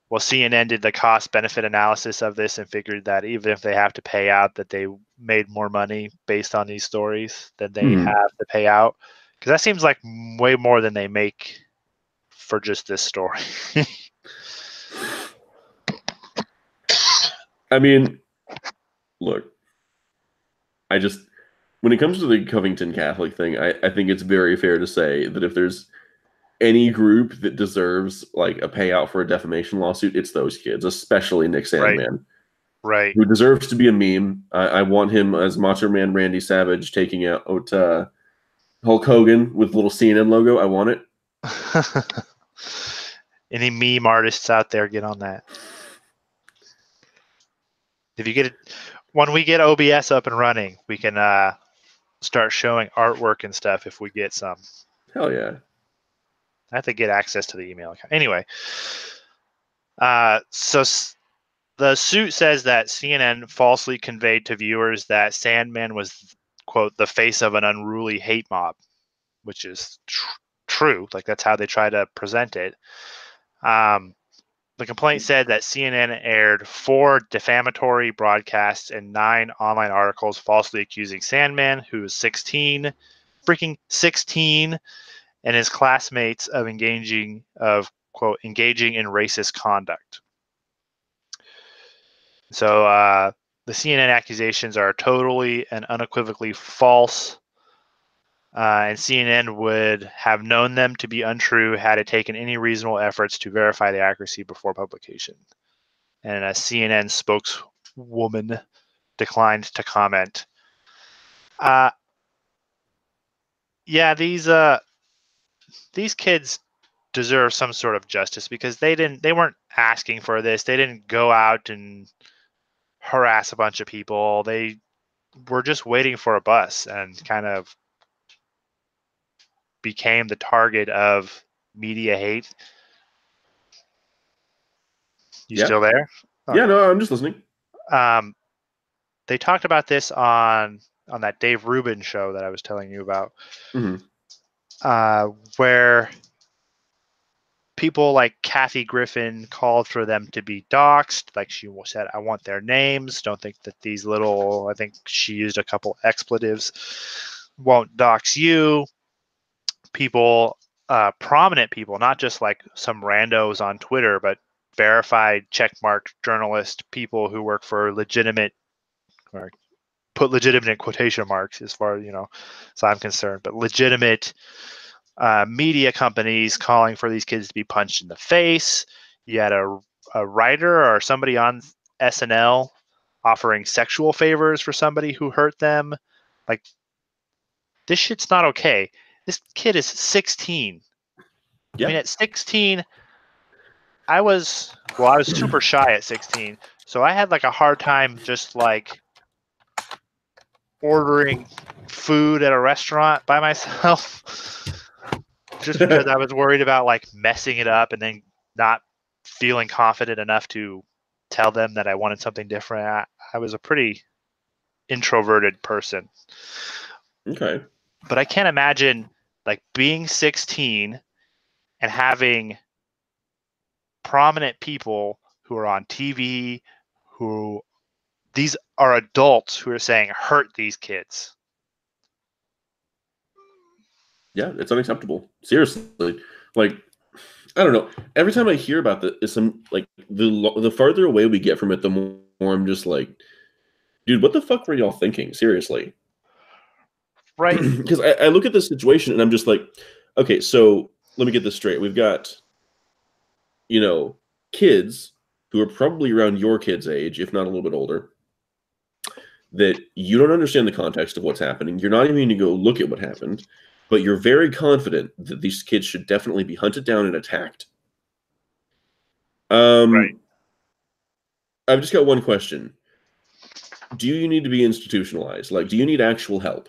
well, CNN did the cost-benefit analysis of this and figured that even if they have to pay out, that they made more money based on these stories than they have to pay out. Because that seems like way more than they make for just this story.
I mean, look, when it comes to the Covington Catholic thing, I think it's very fair to say that if there's any group that deserves like a payout for a defamation lawsuit, it's those kids, especially Nick Sandmann.
Right.
Who deserves to be a meme. I want him as Macho Man Randy Savage taking out Hulk Hogan with little CNN logo. I want it.
Any meme artists out there, get on that. If you get it, when we get OBS up and running, we can start showing artwork and stuff if we get some.
Hell yeah.
I have to get access to the email account. Anyway, so the suit says that CNN falsely conveyed to viewers that Sandman was, quote, the face of an unruly hate mob, which is true. Like, that's how they try to present it. The complaint said that CNN aired 4 defamatory broadcasts and 9 online articles falsely accusing Sandman, who is 16, freaking 16, and his classmates of quote, engaging in racist conduct. So the CNN accusations are totally and unequivocally false. And CNN would have known them to be untrue had it taken any reasonable efforts to verify the accuracy before publication. And a CNN spokeswoman declined to comment. Yeah, these kids deserve some sort of justice because they weren't asking for this. They didn't go out and harass a bunch of people. They were just waiting for a bus and kind of became the target of media hate. You
Yeah.
still there?
Yeah,
Okay.
no, I'm just listening.
They talked about this on that Dave Rubin show that I was telling you about, where people like Kathy Griffin called for them to be doxxed. Like she said, I want their names. Don't think that these little, I think she used a couple expletives, won't dox you. People, prominent people, not just like some randos on Twitter, but verified checkmark journalist people who work for legitimate, or put legitimate in quotation marks as far as, as I'm concerned, but legitimate media companies calling for these kids to be punched in the face. You had a writer or somebody on SNL offering sexual favors for somebody who hurt them. Like, this shit's not okay. This kid is 16.
Yeah.
I mean, at 16, I was super shy at 16. So I had like a hard time just like ordering food at a restaurant by myself. Just because I was worried about like messing it up and then not feeling confident enough to tell them that I wanted something different. I was a pretty introverted person,
Okay.
but I can't imagine like being 16 and having prominent people who are on TV, who these are adults who are saying hurt these kids.
Yeah, it's unacceptable. Seriously. Like, I don't know. Every time I hear about this, some like the farther away we get from it, the more I'm just like, dude, what the fuck were y'all thinking? Seriously.
Right.
Because I look at this situation and I'm just like, okay, so let me get this straight. We've got, kids who are probably around your kid's age, if not a little bit older, that you don't understand the context of what's happening. You're not even going to go look at what happened, but you're very confident that these kids should definitely be hunted down and attacked.
Right.
I've just got one question. Do you need to be institutionalized? Like, do you need actual help?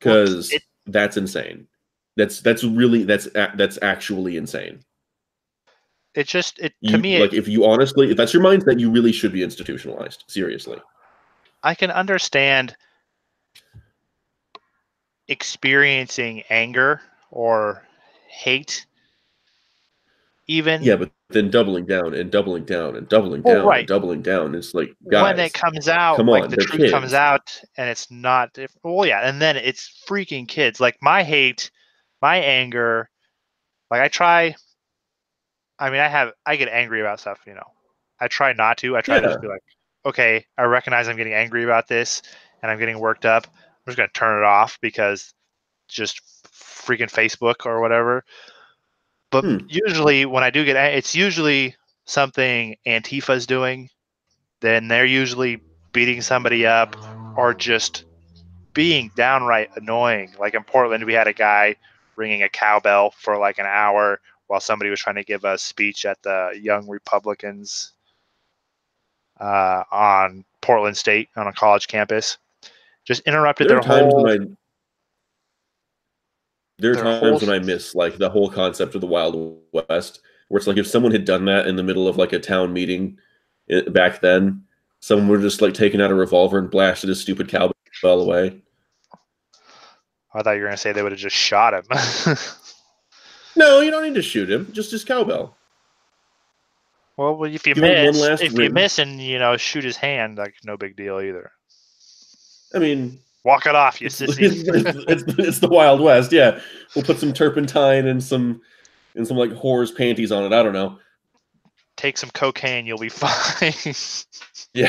Well,
Because that's insane. That's actually insane.
To me,
If that's your mindset, you really should be institutionalized. Seriously.
I can understand experiencing anger or hate, even
Yeah, but then doubling down and doubling down and doubling
well,
down and
right,
doubling down. It's like,
when it
guys,
comes out,
come
like
on,
the
they're
truth comes
kids.
out and it's not well, yeah, and then it's freaking kids. Like my hate, my anger, like I get angry about stuff, I try not to. I try to
Yeah.
just be like, okay, I recognize I'm getting angry about this and I'm getting worked up. I'm just gonna turn it off because just freaking Facebook or whatever. But usually when I do it's usually something Antifa's doing. Then they're usually beating somebody up or just being downright annoying. Like in Portland, we had a guy ringing a cowbell for like an hour while somebody was trying to give a speech at the Young Republicans on Portland State on a college campus. Just interrupted
There are
their
times when
whole
I there are
their
times
whole.
when I miss like the whole concept of the Wild West, where it's like if someone had done that in the middle of like a town meeting back then, someone would just like taken out a revolver and blasted his stupid cowbell away.
I thought you were going to say they would have just shot him.
No, you don't need to shoot him. Just his cowbell.
Well, if you
Give him one
miss,
last ring.
and shoot his hand, like no big deal either.
I mean,
Walk it off, you
it's
sissy.
it's the Wild West. Yeah, we'll put some turpentine and some like whore's panties on it. I don't know.
Take some cocaine, you'll be fine.
Yeah,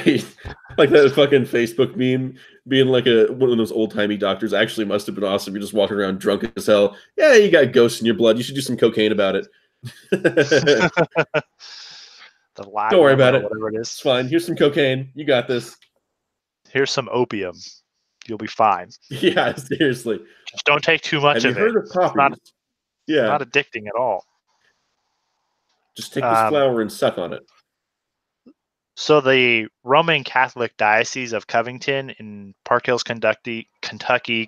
like that fucking Facebook meme being like one of those old timey doctors actually must have been awesome. You're just walking around drunk as hell. Yeah, you got ghosts in your blood. You should do some cocaine about it.
The
Don't worry
latinum
about
or
it.
whatever it
It's
is.
fine. Here's some cocaine. You got this.
Here's some opium. You'll be fine.
Yeah, seriously.
Just don't take too much
Have you
of it.
heard of poppies?
It's
Yeah.
not addicting at all.
Just take this flower and suck on it.
So the Roman Catholic Diocese of Covington in Park Hills, Kentucky,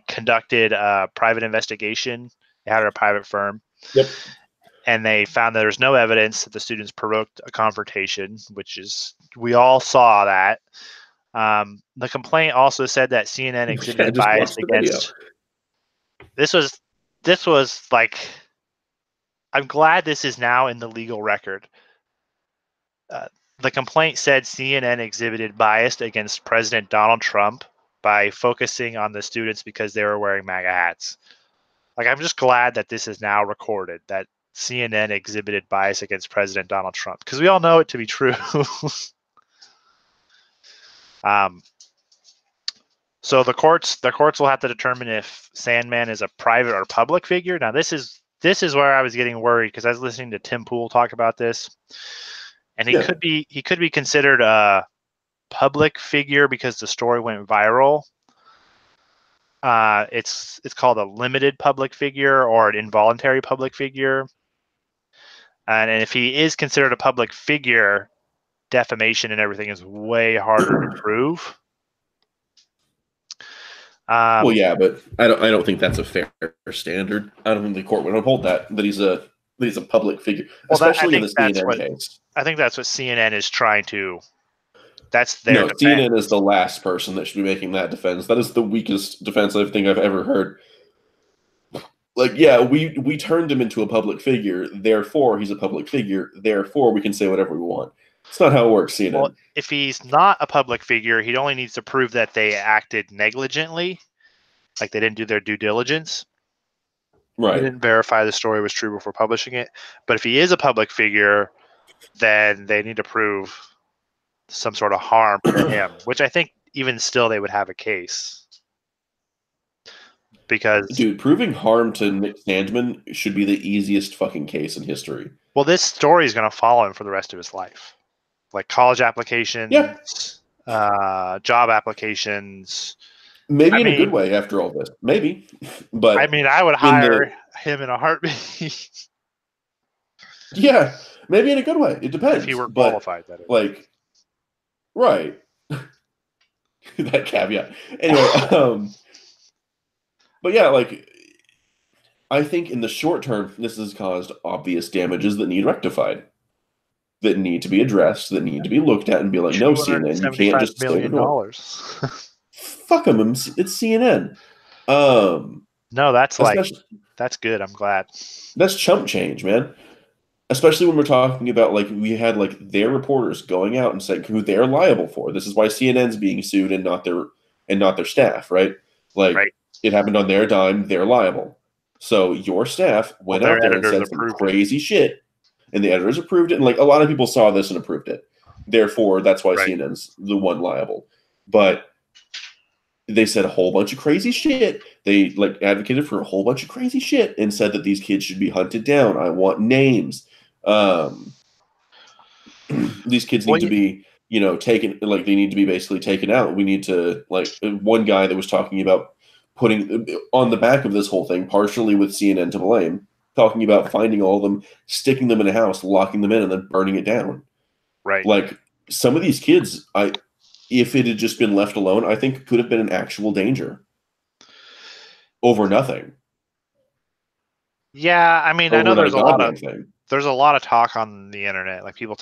conducted a private investigation. They had a private firm.
Yep.
And they found that there's no evidence that the students provoked a confrontation, which is, we all saw that. The complaint also said that CNN exhibited
just
bias
watch the video.
against. This was like, I'm glad this is now in the legal record. The complaint said CNN exhibited bias against President Donald Trump by focusing on the students because they were wearing MAGA hats. Like, I'm just glad that this is now recorded, that CNN exhibited bias against President Donald Trump, because we all know it to be true. So the courts will have to determine if Sandmann is a private or public figure. Now, this is where I was getting worried, because I was listening to Tim Pool talk about this, and he could be considered a public figure because the story went viral. It's called a limited public figure or an involuntary public figure. And if he is considered a public figure, defamation and everything is way harder to prove.
Well, yeah, but I don't think that's a fair standard. I don't think the court would uphold that he's a public figure, especially in the CNN case.
I think that's what CNN is trying to. That's their defense.
CNN is the last person that should be making that defense. That is the weakest defense I think I've ever heard. Like, yeah, we turned him into a public figure, therefore he's a public figure, therefore we can say whatever we want. It's not how it works, CNN.
Well, if he's not a public figure, he only needs to prove that they acted negligently, like they didn't do their due diligence.
Right.
They didn't verify the story was true before publishing it. But if he is a public figure, then they need to prove some sort of harm to him, which I think even still they would have a case. Because,
dude, proving harm to Nick Sandmann should be the easiest fucking case in history.
Well, this story is going to follow him for the rest of his life. Like college applications, job applications.
Maybe in a good way after all this. Maybe. But
I mean, I would hire him in a heartbeat.
Yeah, maybe in a good way. It depends.
If he were qualified, that is.
Like, right. That caveat. Anyway, but yeah, like, I think in the short term, this has caused obvious damages that need rectified, that need to be addressed, that need to be looked at and be like, no, CNN, you can't just
$75 million.
Fuck them, it's CNN.
No, that's good. I'm glad.
That's chump change, man. Especially when we're talking about, like, we had, like, their reporters going out and saying who they're liable for. This is why CNN's being sued and not their staff, right? Like, it happened on their dime, they're liable. So your staff went out there and said some crazy shit, and the editors approved it, and, like, a lot of people saw this and approved it. Therefore, that's why CNN's the one liable. But they said a whole bunch of crazy shit. They, like, advocated for a whole bunch of crazy shit and said that these kids should be hunted down. I want names. These kids need to be, taken, like, they need to be basically taken out. We need to, like, one guy that was talking about putting on the back of this whole thing, partially with CNN to blame, talking about finding all of them, sticking them in a house, locking them in, and then burning it down.
Right.
Like, some of these kids, if it had just been left alone, I think could have been an actual danger over nothing.
Yeah, I mean, I know there's a lot of talk on the internet. Like, people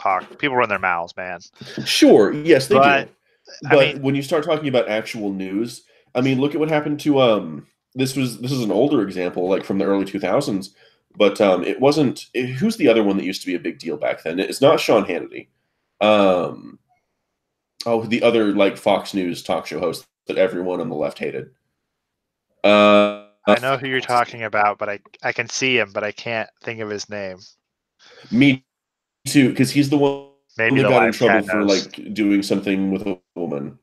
run their mouths, man.
Sure, yes, they do. But when you start talking about actual news, I mean, look at what happened to this is an older example, like from the early 2000s, but it wasn't. Who's the other one that used to be a big deal back then? It's not Sean Hannity. The other, like, Fox News talk show host that everyone on the left hated.
I know who you're talking about, but I can see him, but I can't think of his name.
Me too, because he's the one
that
got in trouble for, like, doing something with a woman.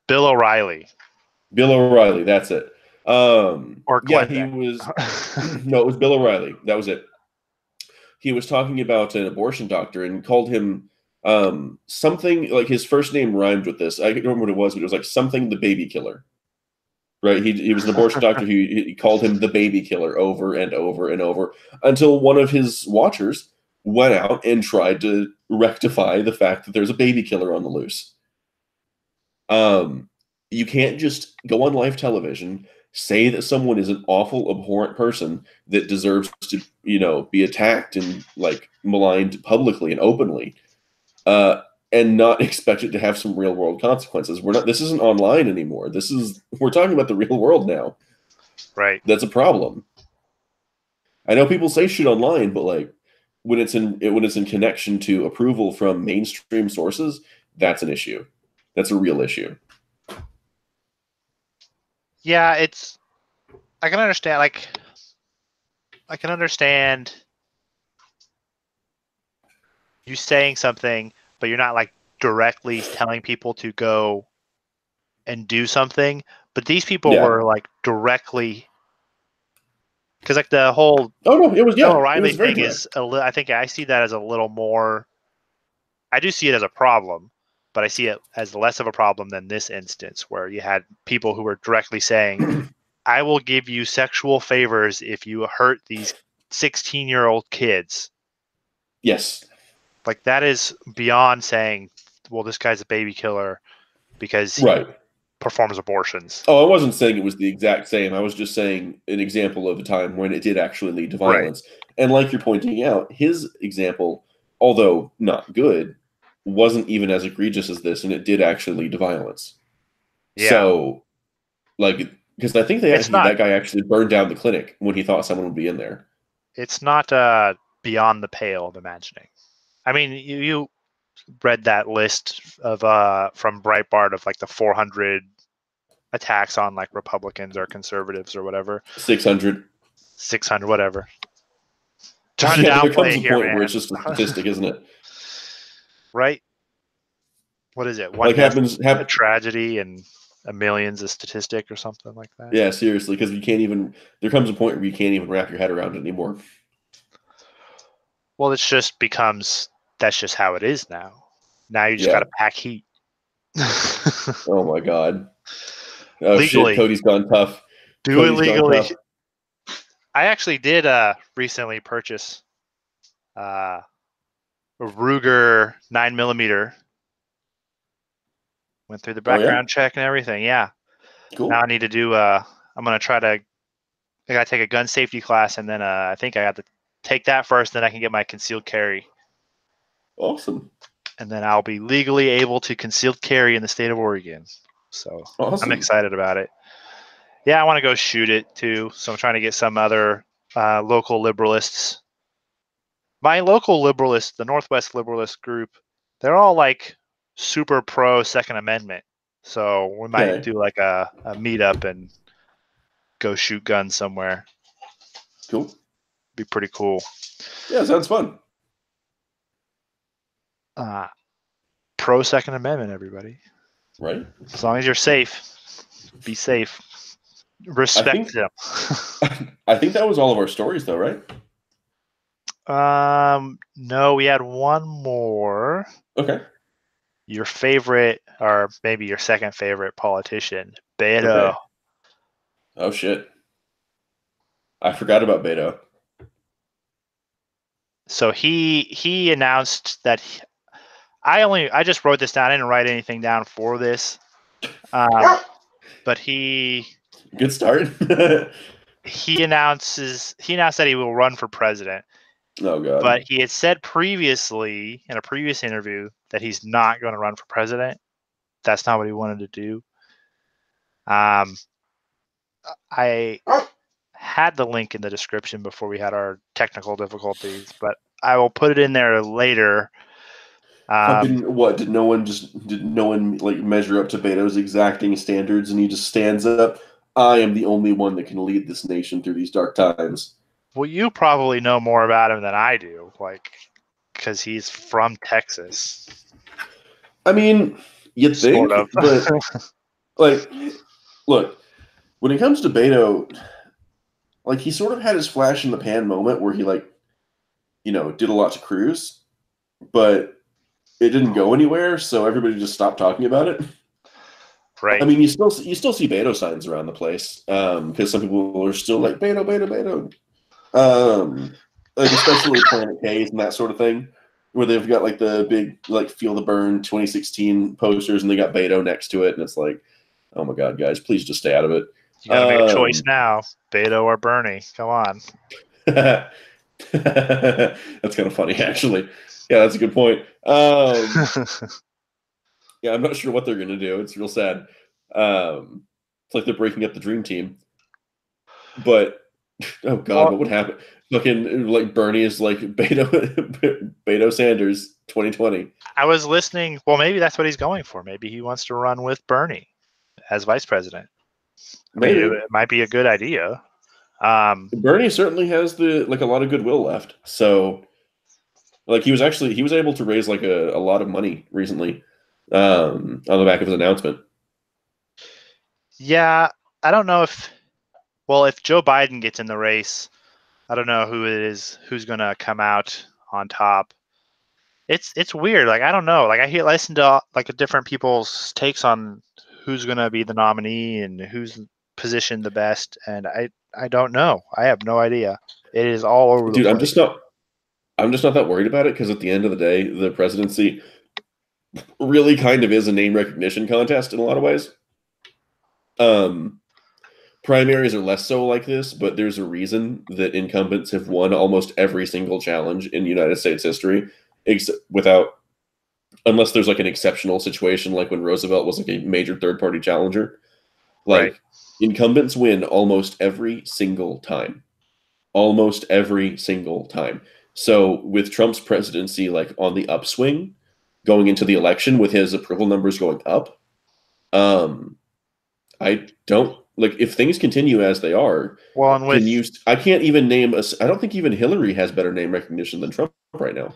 Bill O'Reilly.
Bill O'Reilly, that's it.
Or Glenn
he was. No, it was Bill O'Reilly. That was it. He was talking about an abortion doctor and called him something, like, his first name rhymed with this. I don't remember what it was, but it was like something the baby killer. Right? He was an abortion doctor. He called him the baby killer over and over and over until one of his watchers went out and tried to rectify the fact that there's a baby killer on the loose. You can't just go on live television, say that someone is an awful, abhorrent person that deserves to, be attacked and like maligned publicly and openly, and not expect it to have some real world consequences. This isn't online anymore. We're talking about the real world now.
Right.
That's a problem. I know people say shit online, but like when it's in connection to approval from mainstream sources, that's an issue. That's a real issue.
Yeah, I can understand. Like, I can understand you saying something, but you're not like directly telling people to go and do something. But these people were like directly, because like the whole Bill O'Reilly
very
thing
direct.
is I think I see that as a little more. I do see it as a problem, but I see it as less of a problem than this instance where you had people who were directly saying, I will give you sexual favors if you hurt these 16-year-old kids.
Yes.
Like, that is beyond saying, well, this guy's a baby killer because he performs abortions.
Oh, I wasn't saying it was the exact same. I was just saying an example of a time when it did actually lead to violence. Right. And like you're pointing out, his example, although not good, wasn't even as egregious as this, and it did actually lead to violence. Yeah. So, like, because I think that guy actually burned down the clinic when he thought someone would be in there.
It's not beyond the pale of imagining. I mean, you read that list of from Breitbart of like the 400 attacks on like Republicans or conservatives or whatever.
600,
whatever. Trying to downplay
there comes a
here,
point
man.
where it's just a statistic, isn't it?
Right. What is it?
One happens
a tragedy and a million's a statistic or something like that.
Yeah, seriously, because there comes a point where you can't even wrap your head around it anymore.
Well, that's just how it is now. Now you just got to pack heat.
Oh my God. Oh
legally.
Shit, Cody's gone tough.
Do it legally. I actually did recently purchase a Ruger 9mm. Went through the background check and everything. Yeah.
Cool.
Now I need to do I gotta take a gun safety class, and then I think I got to take that first, then I can get my concealed carry.
Awesome.
And then I'll be legally able to concealed carry in the state of Oregon. So awesome. I'm excited about it. Yeah, I want to go shoot it too. So I'm trying to get some other local liberalists. My local liberalists, the Northwest Liberalist group, they're all like super pro Second Amendment. So we might do like a meetup and go shoot guns somewhere.
Cool.
Be pretty cool.
Yeah, sounds fun.
Pro Second Amendment, everybody.
Right.
As long as you're safe, be safe. Respect them.
I think that was all of our stories, though, right?
No, we had one more.
Okay.
Your favorite, or maybe your second favorite politician, Beto.
Okay. Oh shit! I forgot about Beto.
So he announced that I just wrote this down. I didn't write anything down for this. But
good start.
he announced that he will run for president.
Oh God.
But he had said previously in a previous interview that he's not going to run for president. That's not what he wanted to do. I had the link in the description before we had our technical difficulties, but I will put it in there later.
Did no one like measure up to Beto's exacting standards, and he just stands up? I am the only one that can lead this nation through these dark times.
Well, you probably know more about him than I do, like, because he's from Texas.
I mean, you'd think,
sort of.
But like, look, when it comes to Beto, like, he sort of had his flash in the pan moment where he, like, did a lot to Cruz, but it didn't go anywhere, so everybody just stopped talking about it.
Right.
I mean, you still see Beto signs around the place because some people are still like Beto. like especially Planet K's and that sort of thing, where they've got like the big like Feel the Burn 2016 posters, and they got Beto next to it, and it's like, oh my god, guys, please just stay out of it.
You got to make a choice now, Beto or Bernie. Come on.
That's kind of funny, actually. Yeah, that's a good point. Yeah, I'm not sure what they're going to do. It's real sad. It's like they're breaking up the dream team. But oh god,
Well,
what would happen? Fucking like Bernie is like Beto Sanders 2020.
I was listening. Well, maybe that's what he's going for. Maybe he wants to run with Bernie as vice president. I mean,
Maybe
it might be a good idea.
Bernie certainly has the like a lot of goodwill left. So like he was able to raise like a lot of money recently on the back of his announcement.
Yeah, I don't know if Joe Biden gets in the race, I don't know who it is who's gonna come out on top. It's weird. Like I don't know. Like listen to like different people's takes on who's gonna be the nominee and who's positioned the best, and I don't know. I have no idea. It is all over the
Dude,
place.
I'm just not that worried about it because at the end of the day, the presidency really kind of is a name recognition contest in a lot of ways. Primaries are less so like this, but there's a reason that incumbents have won almost every single challenge in United States history, unless there's like an exceptional situation like when Roosevelt was like a major third party challenger. Like
Right.
incumbents win almost every single time. Almost every single time. So with Trump's presidency like on the upswing going into the election with his approval numbers going up, I don't like if things continue as they are.
Well, and with
I can't even name I don't think even Hillary has better name recognition than Trump right now.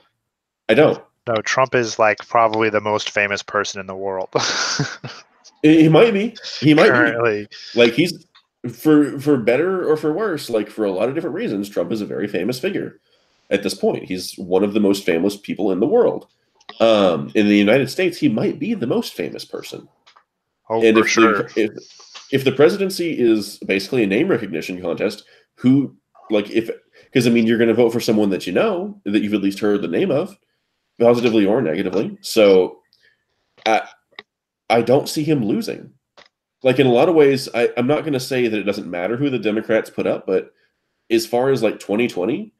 I don't.
no, Trump is like probably the most famous person in the world.
He might be. He might
Currently.
be. Like he's for better or for worse, like for a lot of different reasons, Trump is a very famous figure at this point. He's one of the most famous people in the world. In the United States, he might be the most famous person.
Oh,
and
for sure.
If the presidency is basically a name recognition contest, because I mean, you're going to vote for someone that you know, that you've at least heard the name of, positively or negatively. So I don't see him losing. Like in a lot of ways, I'm not going to say that it doesn't matter who the Democrats put up, but as far as like 2020,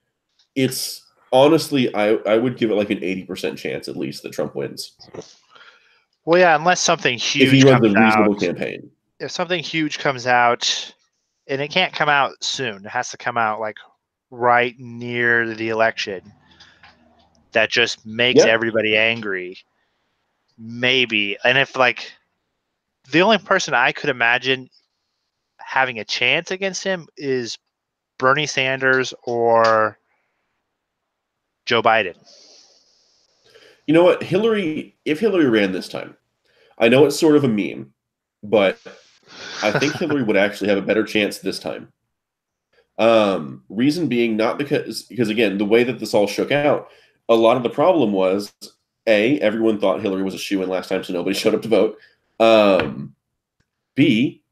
it's honestly, I would give it like an 80% chance at least that Trump wins.
Well, yeah, unless something huge
if he runs
comes
a reasonable
out.
campaign.
If something huge comes out, and it can't come out soon, it has to come out like right near the election, that just makes everybody angry. Maybe. And if like the only person I could imagine having a chance against him is Bernie Sanders or Joe Biden.
You know what? If Hillary ran this time, I know it's sort of a meme, but I think Hillary would actually have a better chance this time. Reason being, not because again, the way that this all shook out, a lot of the problem was everyone thought Hillary was a shoo-in last time, so nobody showed up to vote. B,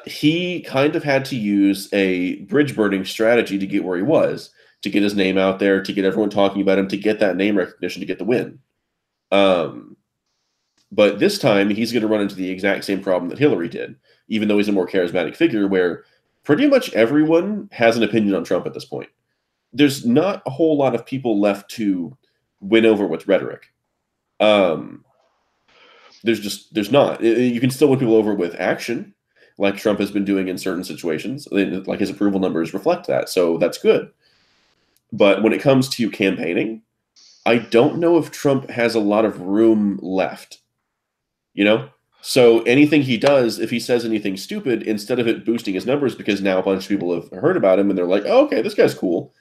he kind of had to use a bridge burning strategy to get where he was, to get his name out there, to get everyone talking about him, to get that name recognition, to get the win. But this time, he's going to run into the exact same problem that Hillary did, even though he's a more charismatic figure, where pretty much everyone has an opinion on Trump at this point. There's not a whole lot of people left to win over with rhetoric. There's not. You can still win people over with action, like Trump has been doing in certain situations. Like his approval numbers reflect that, so that's good. But when it comes to campaigning, I don't know if Trump has a lot of room left. You know? So anything he does, if he says anything stupid, instead of it boosting his numbers because now a bunch of people have heard about him and they're like, oh, okay, this guy's cool.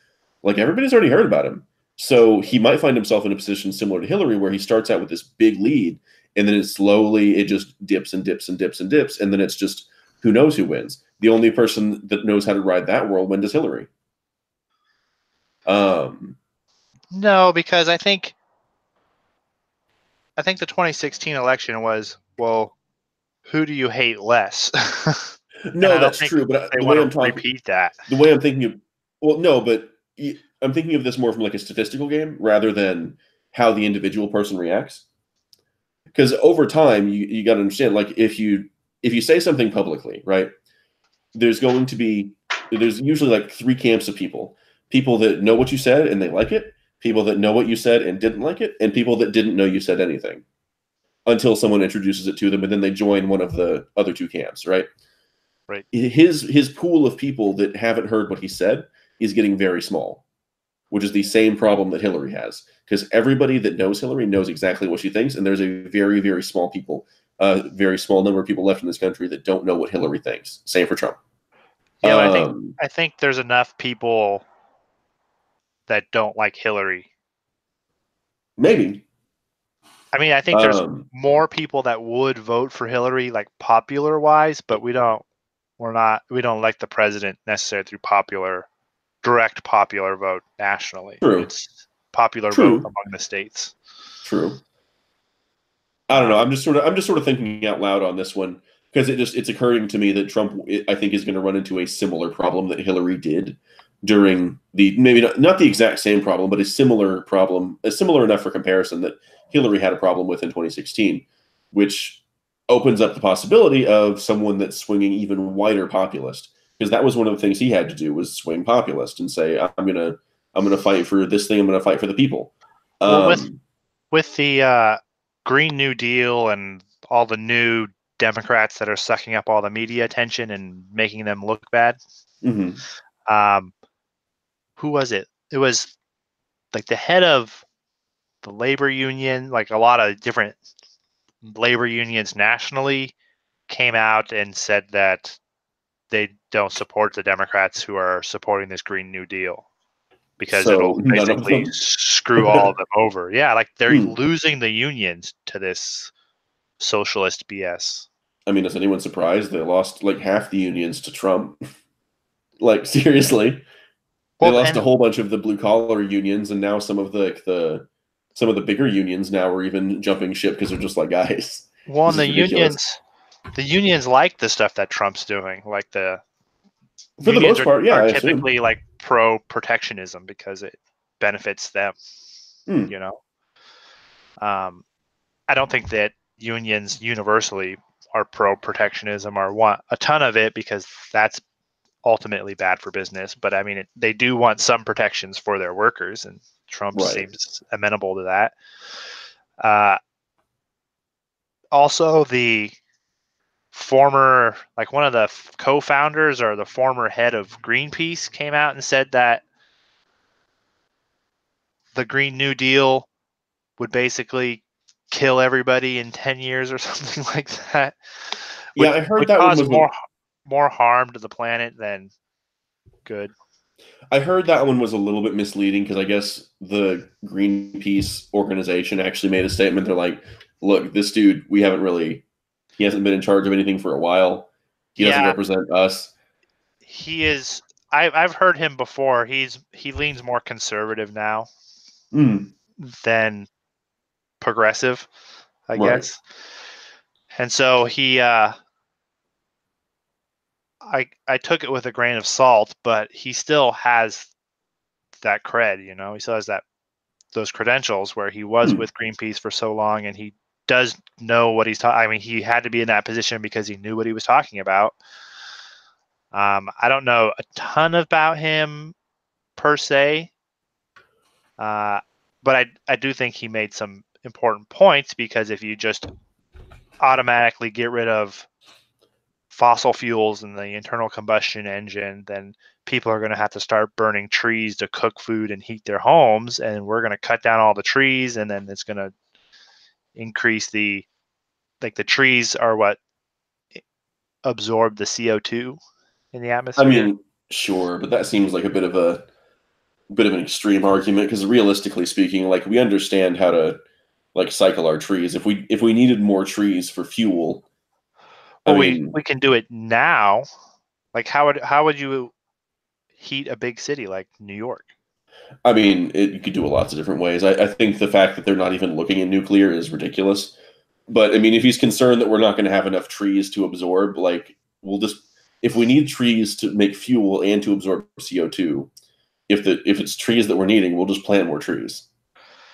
Like everybody's already heard about him. So he might find himself in a position similar to Hillary where he starts out with this big lead and then it just dips and dips and dips and dips. And then it's just, who knows who wins? The only person that knows how to ride that whirlwind is Hillary.
No, because I think the 2016 election was, well, who do you hate less?
No, that's true. But
they want to repeat that.
The way I'm thinking of, well, no, but I'm thinking of this more from like a statistical game rather than how the individual person reacts. Because over time, you got to understand, like if you say something publicly, right? There's going to be there's usually like three camps of people: people that know what you said and they like it, people that know what you said and didn't like it, and people that didn't know you said anything until someone introduces it to them, and then they join one of the other two camps, right?
Right.
His pool of people that haven't heard what he said is getting very small, which is the same problem that Hillary has, because everybody that knows Hillary knows exactly what she thinks, and there's a very, very small very small number of people left in this country that don't know what Hillary thinks. Same for Trump.
Yeah, I think there's enough people that don't like Hillary.
Maybe.
I mean, I think there's more people that would vote for Hillary, like popular wise, but we don't elect the president necessarily through direct popular vote nationally.
True.
It's popular vote among the states.
True. I don't know. I'm just sort of thinking out loud on this one because it's occurring to me that Trump, I think, is going to run into a similar problem that Hillary did during maybe not the exact same problem, but a similar problem, similar enough for comparison that Hillary had a problem with in 2016, which opens up the possibility of someone that's swinging even wider populist, because that was one of the things he had to do was swing populist and say, I'm gonna fight for this thing. I'm gonna fight for the people.
Well, with the Green New Deal and all the new Democrats that are sucking up all the media attention and making them look bad.
Mm-hmm.
Who was it? It was like the head of the labor union, like a lot of different labor unions nationally came out and said that they don't support the Democrats who are supporting this Green New Deal because it'll basically screw all of them over. Yeah, like they're losing the unions to this socialist BS.
I mean, is anyone surprised they lost like half the unions to Trump? Like seriously, they lost a whole bunch of the blue collar unions, and now some of the bigger unions now are even jumping ship because they're just like, guys.
Well, and the unions like the stuff that Trump's doing, like for
the most part, yeah,
are typically like pro protectionism because it benefits them. You know, I don't think that unions universally are pro protectionism or want a ton of it because that's ultimately bad for business. But I mean, they do want some protections for their workers, and Trump seems amenable to that. Also, the former, like one of the co-founders or the former head of Greenpeace came out and said that the Green New Deal would basically kill everybody in 10 years or something like that.
Yeah, I heard that one was
more harm to the planet than good.
I heard that one was a little bit misleading because I guess the Greenpeace organization actually made a statement. They're like, look, this dude, he hasn't been in charge of anything for a while. He doesn't represent us.
He is. I've heard him before. He leans more conservative now than progressive, I guess. And so he, I took it with a grain of salt, but he still has that cred. You know, he still has those credentials where he was with Greenpeace for so long, and he does know what he's talking. I mean, he had to be in that position because he knew what he was talking about. I don't know a ton about him per se, but I do think he made some important points, because if you just automatically get rid of fossil fuels in the internal combustion engine, then people are going to have to start burning trees to cook food and heat their homes, and we're going to cut down all the trees, and then it's going to increase the trees are what absorb the CO2 in the atmosphere.
I mean, sure, but that seems like a bit of an extreme argument, because realistically speaking, like, we understand how to like cycle our trees. If we needed more trees for fuel,
well, we can do it now. Like, how would you heat a big city like New York?
I mean, you could do it lots of different ways. I think the fact that they're not even looking at nuclear is ridiculous. But I mean, if he's concerned that we're not going to have enough trees to absorb, like, if we need trees to make fuel and to absorb CO2, if it's trees that we're needing, we'll just plant more trees.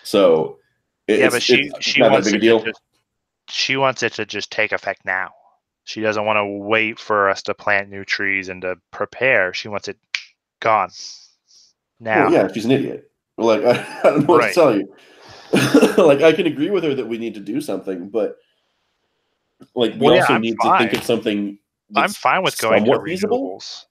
So
but she
not that
wants
big a
it
deal.
she wants it to just take effect now. She doesn't want to wait for us to plant new trees and to prepare. She wants it gone now.
Well, yeah, she's an idiot. Like I don't know what to tell you. Like I can agree with her that we need to do something, but like we also need to think of something that's
I'm fine with going to renewables.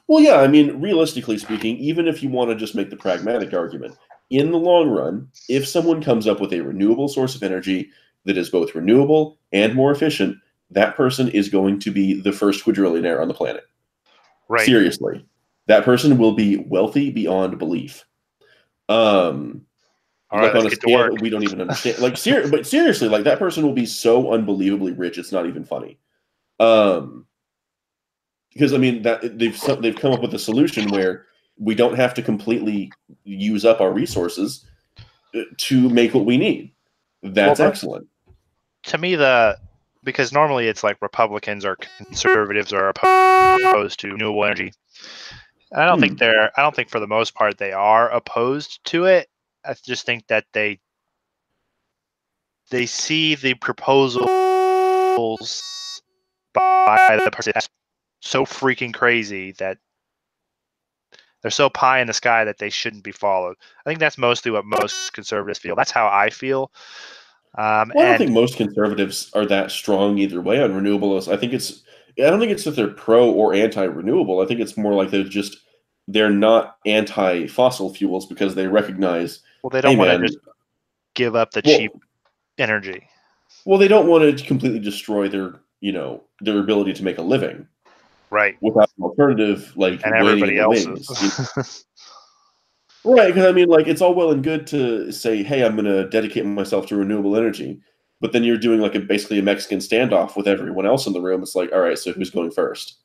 Well, yeah, I mean, realistically speaking, even if you want to just make the pragmatic argument, in the long run, if someone comes up with a renewable source of energy that is both renewable and more efficient, that person is going to be the first quadrillionaire on the planet.
Right.
Seriously. That person will be wealthy beyond belief.
All right,
on a scale that we don't even understand. But seriously, like that person will be so unbelievably rich, it's not even funny. Because I mean that they've come up with a solution where we don't have to completely use up our resources to make what we need. That's excellent.
To me, because normally it's like Republicans or conservatives are opposed to renewable energy. I don't think for the most part they are opposed to it. I just think that they see the proposals by the person so freaking crazy that they're so pie in the sky that they shouldn't be followed. I think that's mostly what most conservatives feel. That's how I feel.
I don't think most conservatives are that strong either way on renewables. I don't think it's that they're pro or anti-renewable. I think it's more like they're not anti-fossil fuels because they recognize.
Well, they don't want to just give up the cheap energy.
Well, they don't want to completely destroy their ability to make a living,
right?
Without an alternative, like
and everybody else's.
Right, because I mean, like, it's all well and good to say, "Hey, I'm going to dedicate myself to renewable energy," but then you're doing like basically a Mexican standoff with everyone else in the room. It's like, all right, so who's going first?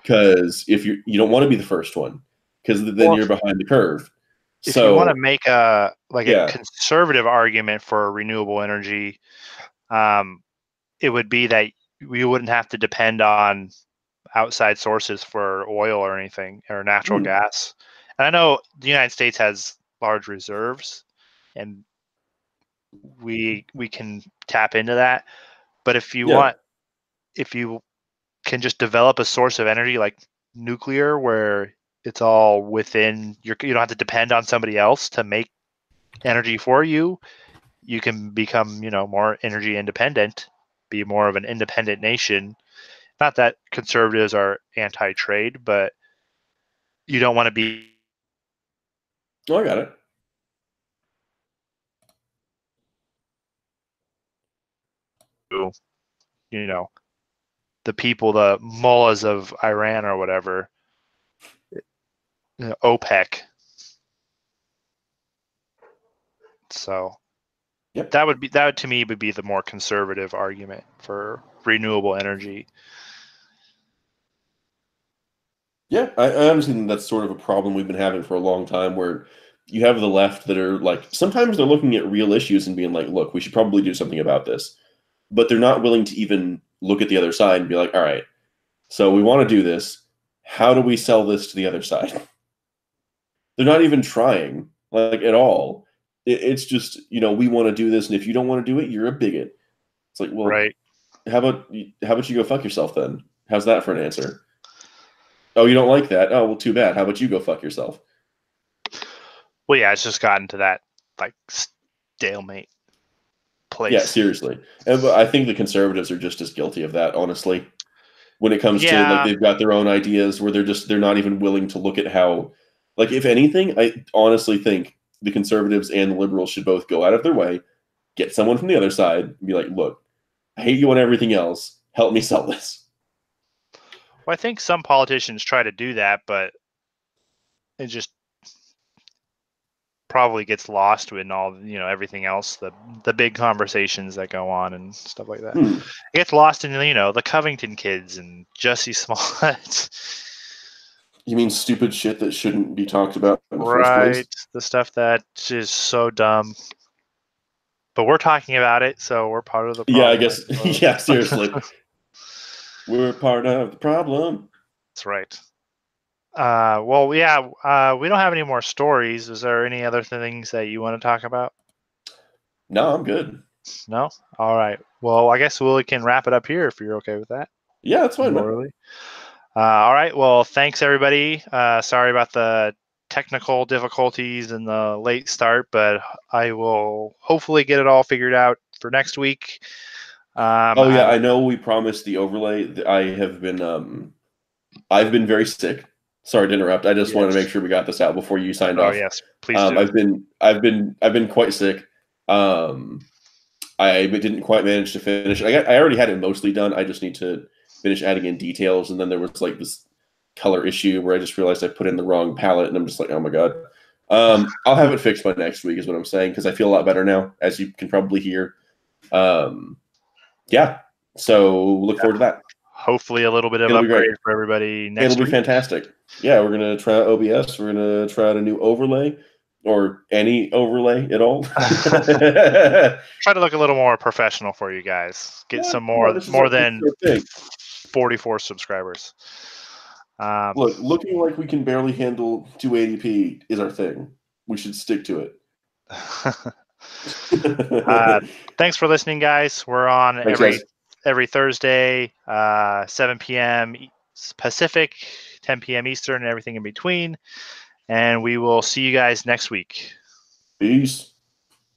Because if you don't want to be the first one, because then you're behind the curve.
If you want to make a conservative argument for renewable energy, it would be that we wouldn't have to depend on outside sources for oil or anything or natural gas. And I know the United States has large reserves, and we can tap into that. But if you can just develop a source of energy like nuclear, where it's all within you don't have to depend on somebody else to make energy for you. You can become, more energy independent, be more of an independent nation. Not that conservatives are anti-trade, but you don't want to be.
Oh, I got it.
The people, the mullahs of Iran or whatever, OPEC. So that to me would be the more conservative argument for renewable energy.
Yeah, I honestly think that's sort of a problem we've been having for a long time, where you have the left that are like, sometimes they're looking at real issues and being like, look, we should probably do something about this. But they're not willing to even look at the other side and be like, all right, so we want to do this. How do we sell this to the other side? They're not even trying, like, at all. It's just, we want to do this, and if you don't want to do it, you're a bigot. It's like, well,
right.
How about you go fuck yourself then? How's that for an answer? Oh, you don't like that? Oh, well, too bad. How about you go fuck yourself?
Well, yeah, it's just gotten to that like stalemate place.
Yeah, seriously. And I think the conservatives are just as guilty of that, honestly. When it comes to like they've got their own ideas where they're not even willing to look at how, like, if anything, I honestly think the conservatives and the liberals should both go out of their way, get someone from the other side, and be like, look, I hate you on everything else. Help me sell this.
Well, I think some politicians try to do that, but it just probably gets lost in all everything else, the big conversations that go on and stuff like that. It gets lost in the Covington kids and Jussie Smollett.
You mean stupid shit that shouldn't be talked about in the first place?
The stuff that is so dumb. But we're talking about it, so we're part of the problem.
Yeah, I guess. Yeah, seriously. We're part of the problem.
That's right. Well, yeah, we don't have any more stories. Is there any other things that you want to talk about?
No, I'm good.
No? All right. Well, I guess we can wrap it up here if you're okay with that.
Yeah, that's fine, man.
Early. All right. Well, thanks everybody. Sorry about the technical difficulties and the late start, but I will hopefully get it all figured out for next week.
Oh yeah, I know we promised the overlay. I've been very sick. Sorry to interrupt. I just wanted to make sure we got this out before you signed
Oh
off.
yes, please do.
I've been quite sick. I didn't quite manage to finish. I already had it mostly done. I just need to finish adding in details. And then there was like this color issue where I just realized I put in the wrong palette, and I'm just like, oh my god. I'll have it fixed by next week, is what I'm saying, because I feel a lot better now, as you can probably hear. Yeah. So look forward to that.
Hopefully, a little bit of upgrade for everybody next week.
It'll be fantastic. Yeah, we're gonna try out OBS. We're gonna try out a new overlay, or any overlay at all.
Try to look a little more professional for you guys. Get some more than 44 subscribers.
Look, looking like we can barely handle 280p is our thing. We should stick to it.
Thanks for listening, guys. We're on every Thursday, 7 p.m. Pacific, 10 p.m. Eastern, and everything in between. And we will see you guys next week.
Peace.